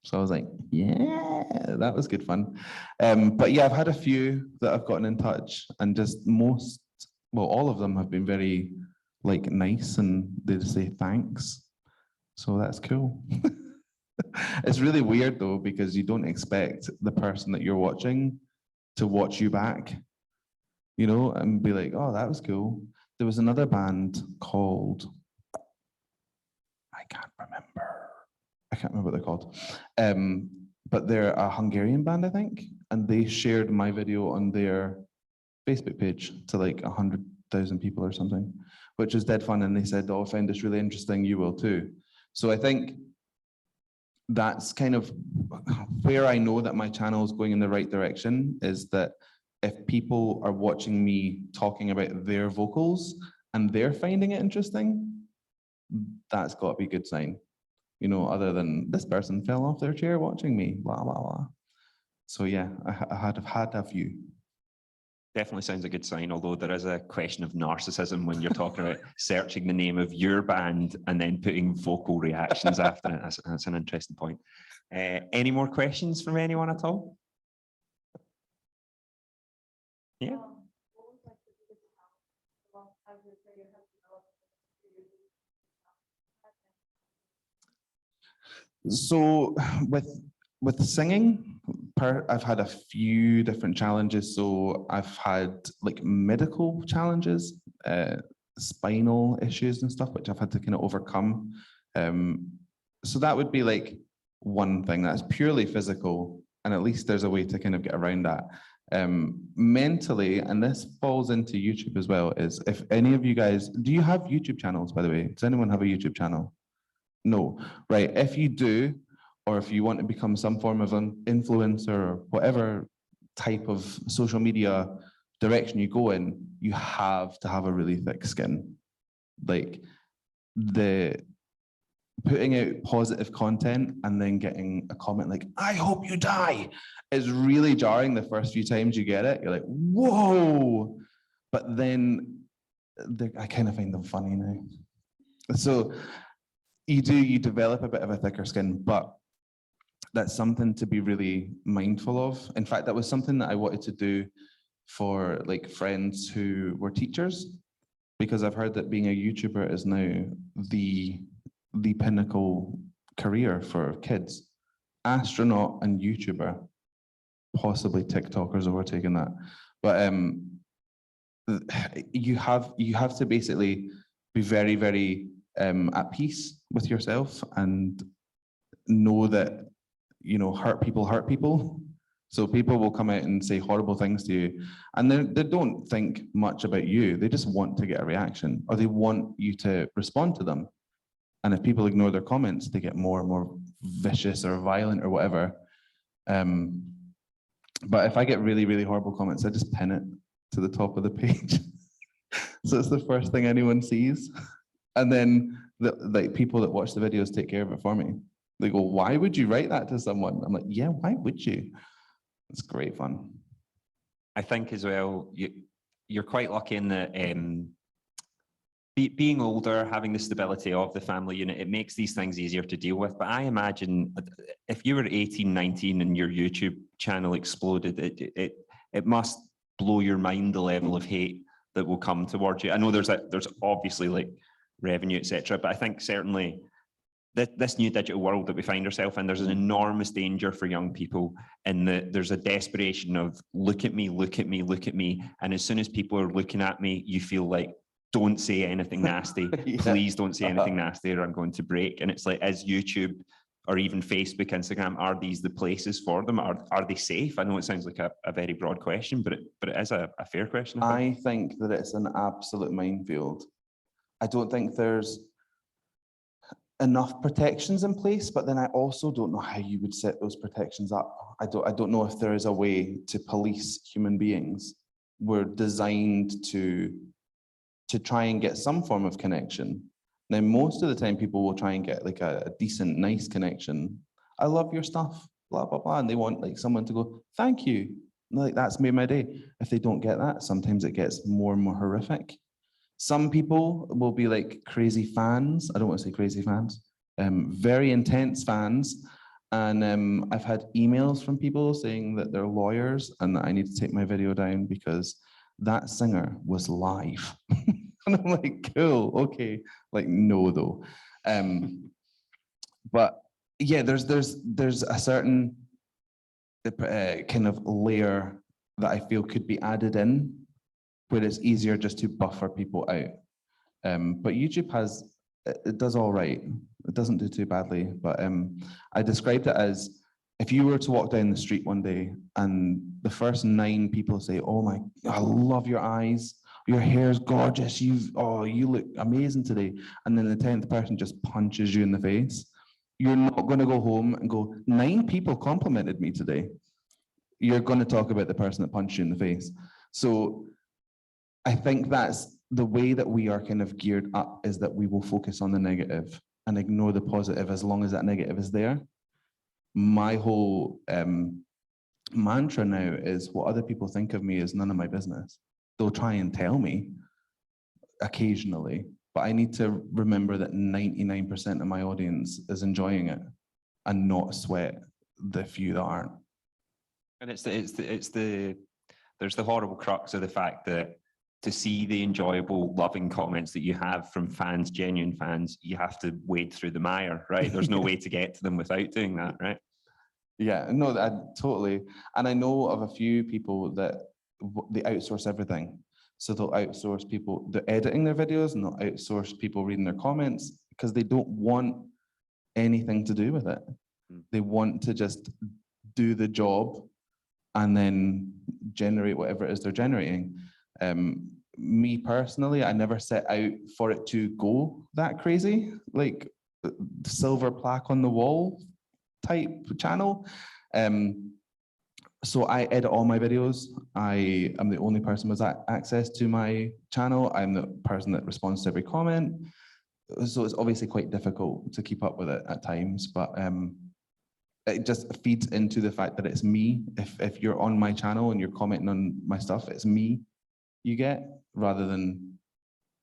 So I was like, yeah, that was good fun. But yeah, I've had a few that I've gotten in touch, and just all of them have been very like nice, and they just say thanks. So that's cool. It's really weird though, because you don't expect the person that you're watching to watch you back, you know, and be like, oh, that was cool. There was another band called, I can't remember what they're called. But they're a Hungarian band, I think, and they shared my video on their Facebook page to like 100,000 people or something, which was dead fun. And they said, oh, I found this really interesting, you will too. So I think that's kind of where I know that my channel is going in the right direction, is that if people are watching me talking about their vocals and they're finding it interesting, that's got to be a good sign. You know, other than this person fell off their chair watching me, blah, blah, blah. So yeah, I had a few. Definitely sounds a good sign, although there is a question of narcissism when you're talking about searching the name of your band and then putting vocal reactions after it. That's an interesting point. Any more questions from anyone at all? Yeah. So with singing, I've had a few different challenges. So I've had like medical challenges, spinal issues and stuff, which I've had to kind of overcome. So that would be like one thing that's purely physical, and at least there's a way to kind of get around that. Mentally, and this falls into YouTube as well, is if any of you guys, do you have YouTube channels, by the way? Does anyone have a YouTube channel? No, right. If you do, or if you want to become some form of an influencer or whatever type of social media direction you go in, you have to have a really thick skin. Like putting out positive content and then getting a comment like, I hope you die, is really jarring the first few times you get it. You're like, whoa. But then I kind of find them funny now. So you develop a bit of a thicker skin, but that's something to be really mindful of. In fact, that was something that I wanted to do for like friends who were teachers, because I've heard that being a YouTuber is now the pinnacle career for kids. Astronaut and YouTuber, possibly TikTokers overtaking that. But you have to basically be very, very at peace with yourself and know that, you know, hurt people. So people will come out and say horrible things to you, and they don't think much about you. They just want to get a reaction, or they want you to respond to them. And if people ignore their comments, they get more and more vicious or violent or whatever. But if I get really, really horrible comments, I just pin it to the top of the page. So it's the first thing anyone sees. And then like people that watch the videos take care of it for me. They go, why would you write that to someone? I'm like, yeah, why would you? It's great fun. I think as well, you're quite lucky in that being older, having the stability of the family unit, it makes these things easier to deal with. But I imagine if you were 18, 19 and your YouTube channel exploded, it must blow your mind the level of hate that will come towards you. I know there's obviously like revenue, etc., but I think certainly this new digital world that we find ourselves in, there's an enormous danger for young people, and there's a desperation of look at me, look at me, look at me. And as soon as people are looking at me, you feel like, don't say anything nasty. Yeah. Please don't say anything nasty or I'm going to break. And it's like, is YouTube or even Facebook, Instagram, are these the places for them? Are they safe? I know it sounds like a very broad question, but it is a fair question. I think that it's an absolute minefield. I don't think there's enough protections in place, but then I also don't know how you would set those protections up. I don't know if there is a way to police human beings. We're designed to try and get some form of connection. Now, most of the time people will try and get like a decent, nice connection. I love your stuff, blah, blah, blah. And they want like someone to go, thank you. Like, that's made my day. If they don't get that, sometimes it gets more and more horrific. Some people will be like crazy fans. I don't want to say crazy fans, very intense fans. And I've had emails from people saying that they're lawyers and that I need to take my video down because that singer was live. And I'm like, cool, okay. Like, no, though. But yeah, there's a certain kind of layer that I feel could be added in, where it's easier just to buffer people out. But YouTube it does all right. It doesn't do too badly. But I described it as if you were to walk down the street one day and the first 9 people say, oh my, I love your eyes. Your hair's gorgeous. You look amazing today. And then the 10th person just punches you in the face. You're not going to go home and go, 9 people complimented me today. You're going to talk about the person that punched you in the face. So I think that's the way that we are kind of geared up, is that we will focus on the negative and ignore the positive as long as that negative is there. My whole mantra now is what other people think of me is none of my business. They'll try and tell me occasionally, but I need to remember that 99% of my audience is enjoying it and not sweat the few that aren't. And there's the horrible crux of the fact that to see the enjoyable, loving comments that you have from fans, genuine fans, you have to wade through the mire, right? There's no way to get to them without doing that, right? Yeah, no, I totally. And I know of a few people that they outsource everything. So they'll outsource people, they're editing their videos, and they'll outsource people reading their comments because they don't want anything to do with it. They want to just do the job and then generate whatever it is they're generating. Me personally, I never set out for it to go that crazy, like silver plaque on the wall type channel. So I edit all my videos. I am the only person with access to my channel. I'm the person that responds to every comment. So it's obviously quite difficult to keep up with it at times, but it just feeds into the fact that it's me. If you're on my channel and you're commenting on my stuff, it's me you get, rather than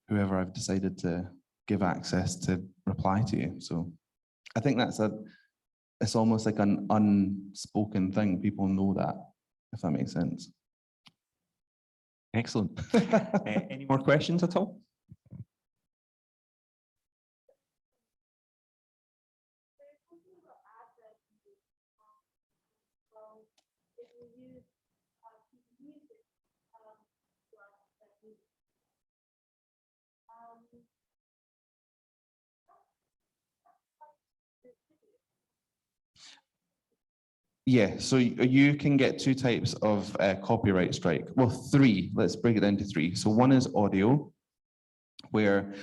whoever I've decided to give access to reply to you. So I think it's almost like an unspoken thing. People know that, if that makes sense. Excellent. Any more questions at all? Yeah, so you can get 2 types of copyright strike. Well, 3. Let's break it down to 3. So one is audio, where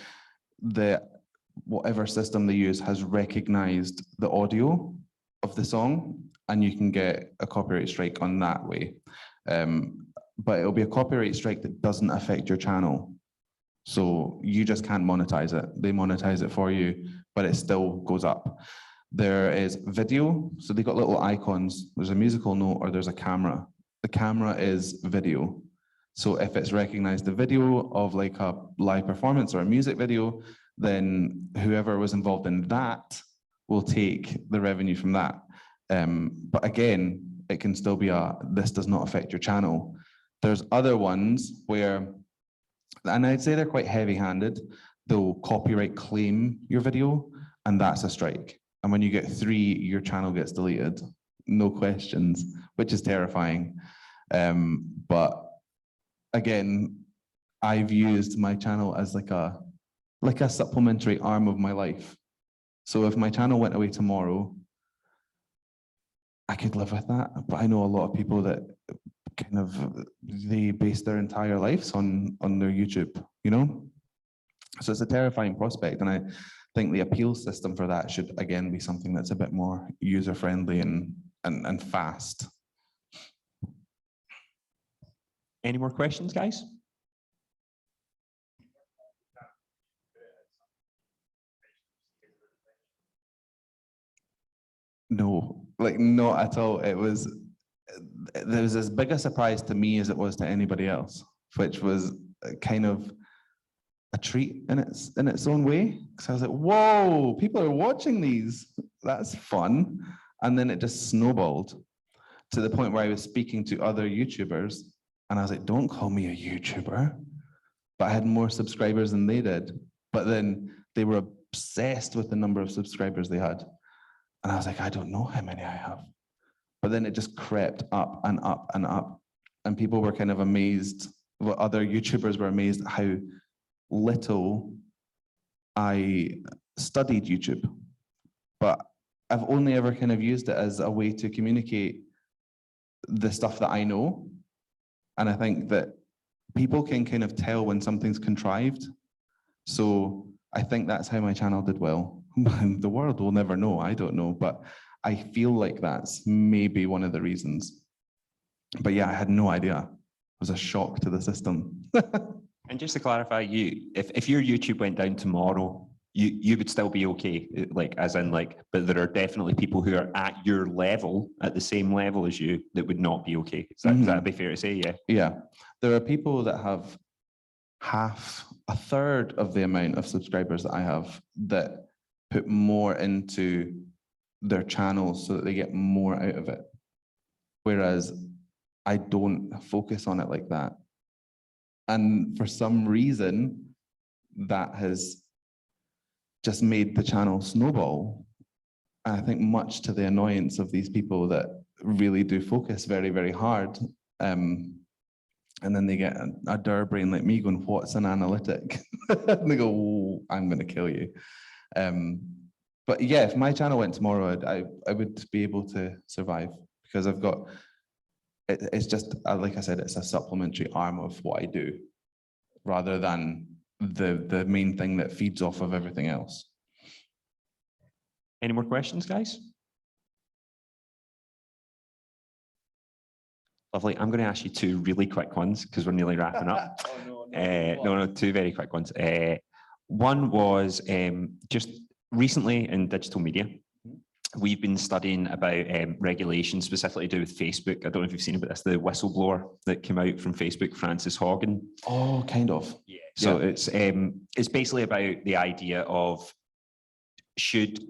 whatever system they use has recognized the audio of the song, and you can get a copyright strike on that way. But it'll be a copyright strike that doesn't affect your channel. So you just can't monetize it. They monetize it for you, but it still goes up. There is video. So they got little icons. There's a musical note or there's a camera. The camera is video. So if it's recognized the video of like a live performance or a music video, then whoever was involved in that will take the revenue from that. But again, it can still be this does not affect your channel. There's other ones where, and I'd say they're quite heavy-handed. They'll copyright claim your video, and that's a strike. And when you get 3, your channel gets deleted, no questions, which is terrifying. But again, I've used my channel as like a supplementary arm of my life. So if my channel went away tomorrow, I could live with that. But I know a lot of people that kind of, they base their entire lives on their YouTube, you know? So it's a terrifying prospect. And I think the appeal system for that should, again, be something that's a bit more user-friendly and fast. Any more questions, guys? No, like not at all. There was as big a surprise to me as it was to anybody else, which was kind of a treat in its own way. Because I was like, whoa, people are watching these. That's fun. And then it just snowballed to the point where I was speaking to other YouTubers and I was like, don't call me a YouTuber. But I had more subscribers than they did. But then they were obsessed with the number of subscribers they had. And I was like, I don't know how many I have. But then it just crept up and up and up. And people were kind of amazed. Well, other YouTubers were amazed at how little I studied YouTube. But I've only ever kind of used it as a way to communicate the stuff that I know. And I think that people can kind of tell when something's contrived. So I think that's how my channel did well. The world will never know, I don't know, but I feel like that's maybe one of the reasons. But yeah, I had no idea. It was a shock to the system. And just to clarify, if your YouTube went down tomorrow, you would still be okay, like as in like, but there are definitely people who are at your level, at the same level as you, that would not be okay. Is that be fair to say? Yeah. Yeah, there are people that have a third of the amount of subscribers that I have that put more into their channels so that they get more out of it. Whereas I don't focus on it like that. And for some reason, that has just made the channel snowball. And I think much to the annoyance of these people that really do focus very, very hard. And then they get a dour brain like me going, what's an analytic? And they go, oh, I'm going to kill you. But yeah, if my channel went tomorrow, I would be able to survive because I've got, it's just, like I said, it's a supplementary arm of what I do rather than the main thing that feeds off of everything else. Any more questions, guys? Lovely. I'm going to ask you two really quick ones because we're nearly wrapping up. No, two very quick ones. One was just recently in digital media, we've been studying about regulation specifically to do with Facebook. I don't know if you've seen about this, the whistleblower that came out from Facebook, Frances Haugen. Oh, kind of. Yeah. So it's basically about the idea of should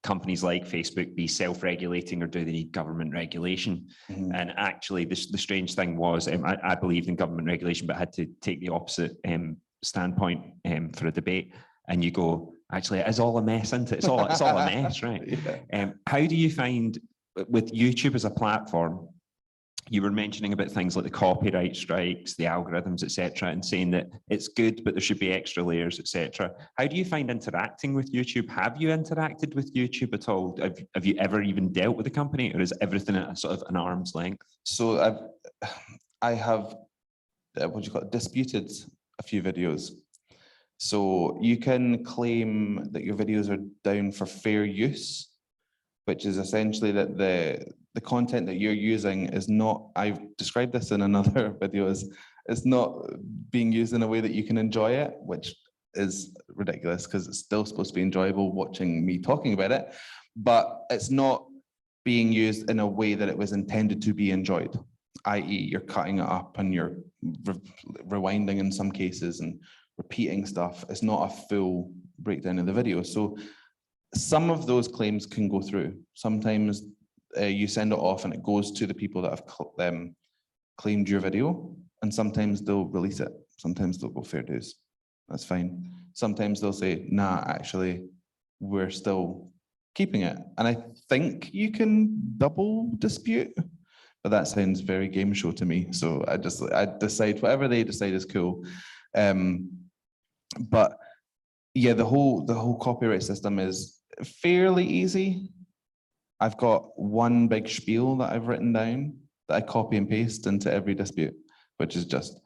companies like Facebook be self-regulating or do they need government regulation? Mm-hmm. And actually the strange thing was I believed in government regulation, but had to take the opposite standpoint for a debate. And you go, actually, it is all a mess, isn't it? It's all a mess, right? Yeah. How do you find with YouTube as a platform, you were mentioning about things like the copyright strikes, the algorithms, etc., and saying that it's good, but there should be extra layers, etc. How do you find interacting with YouTube? Have you interacted with YouTube at all? Have you ever even dealt with the company, or is everything at a sort of an arm's length? So I have disputed a few videos. So you can claim that your videos are down for fair use, which is essentially that the content that you're using is not, I've described this in another video, is it's not being used in a way that you can enjoy it, which is ridiculous because it's still supposed to be enjoyable watching me talking about it, but it's not being used in a way that it was intended to be enjoyed, i.e. you're cutting it up and you're rewinding in some cases and repeating stuff. It's not a full breakdown of the video. So some of those claims can go through. Sometimes you send it off and it goes to the people that have claimed your video, and sometimes they'll release it. Sometimes they'll go fair dues. That's fine. Sometimes they'll say, nah, actually, we're still keeping it. And I think you can double dispute, but that sounds very game show to me. So I decide whatever they decide is cool. But yeah, the whole copyright system is fairly easy. I've got one big spiel that I've written down that I copy and paste into every dispute, which is just,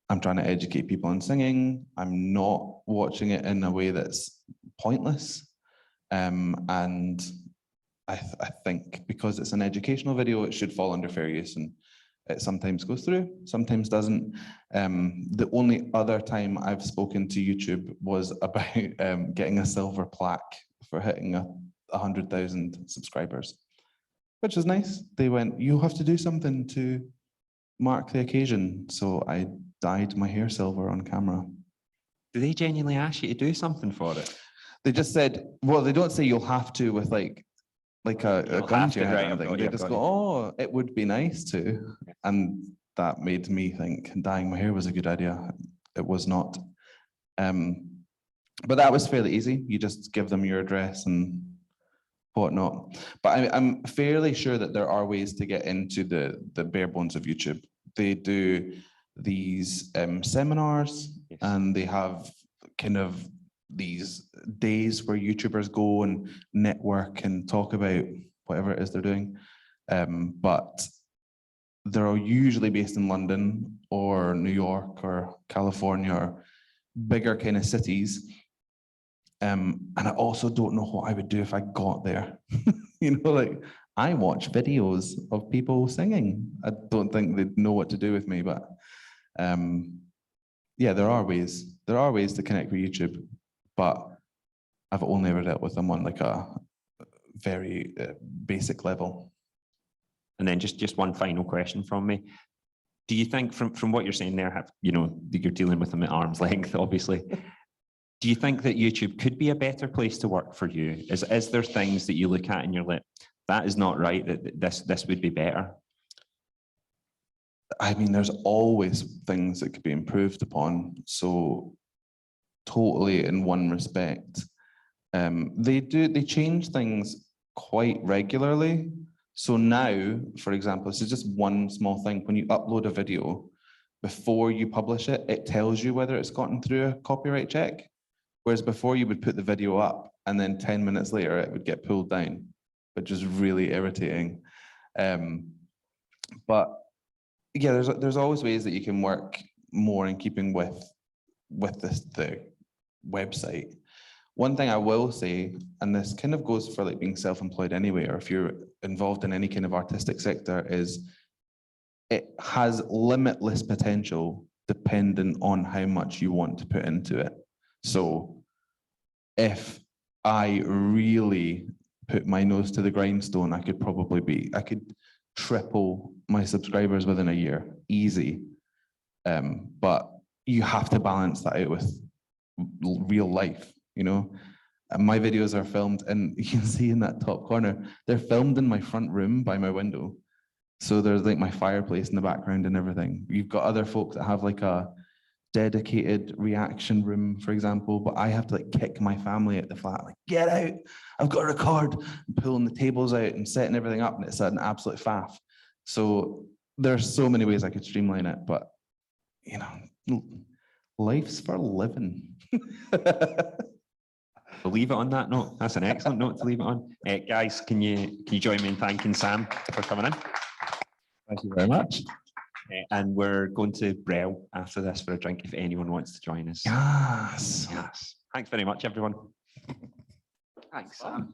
I'm trying to educate people on singing. I'm not watching it in a way that's pointless. And I think because it's an educational video, it should fall under fair use, and it sometimes goes through, sometimes doesn't. The only other time I've spoken to YouTube was about getting a silver plaque for hitting 100,000 subscribers, which is nice. They went, you have to do something to mark the occasion. So I dyed my hair silver on camera. Do they genuinely ask you to do something for it? They just said, well, they don't say you'll have to with like a You'll gun have to your to, head right, or I've anything. got you, They I've just got go, you. oh, it would be nice to. And that made me think dyeing my hair was a good idea. It was not. But that was fairly easy. You just give them your address and whatnot. But I'm fairly sure that there are ways to get into the bare bones of YouTube. They do these seminars, Yes. and they have kind of these days where YouTubers go and network and talk about whatever it is they're doing. But they're usually based in London or New York or California or bigger kind of cities. And I also don't know what I would do if I got there. You know, like I watch videos of people singing. I don't think they'd know what to do with me, but yeah, there are ways. There are ways to connect with YouTube, but I've only ever dealt with them on like a very basic level. And then just one final question from me. Do you think from what you're saying there, you know, you're dealing with them at arm's length, obviously. Do you think that YouTube could be a better place to work for you? Is there things that you look at and you're like, that is not right, that this would be better? I mean, there's always things that could be improved upon. So totally in one respect, they change things quite regularly. So now, for example, this is just one small thing. When you upload a video, before you publish it, it tells you whether it's gotten through a copyright check. Whereas before you would put the video up and then 10 minutes later it would get pulled down, which is really irritating. But yeah, there's always ways that you can work more in keeping with the website. One thing I will say, and this kind of goes for like being self-employed anyway, or if you're involved in any kind of artistic sector, is it has limitless potential dependent on how much you want to put into it. So if I really put my nose to the grindstone, I could triple my subscribers within a year, easy. But you have to balance that out with real life, you know? And my videos are filmed, and you can see in that top corner, they're filmed in my front room by my window. So there's like my fireplace in the background and everything. You've got other folks that have like a dedicated reaction room, for example, but I have to like kick my family out the flat, like, get out, I've got to record, and pulling the tables out and setting everything up, and it's an absolute faff. So there's so many ways I could streamline it, but you know, life's for living. We'll leave it on that note. That's an excellent note to leave it on. Guys, can you join me in thanking Sam for coming in? Thank you very much. And we're going to Brell after this for a drink if anyone wants to join us. Yes. Yes. Thanks very much, everyone. Thanks, Sam.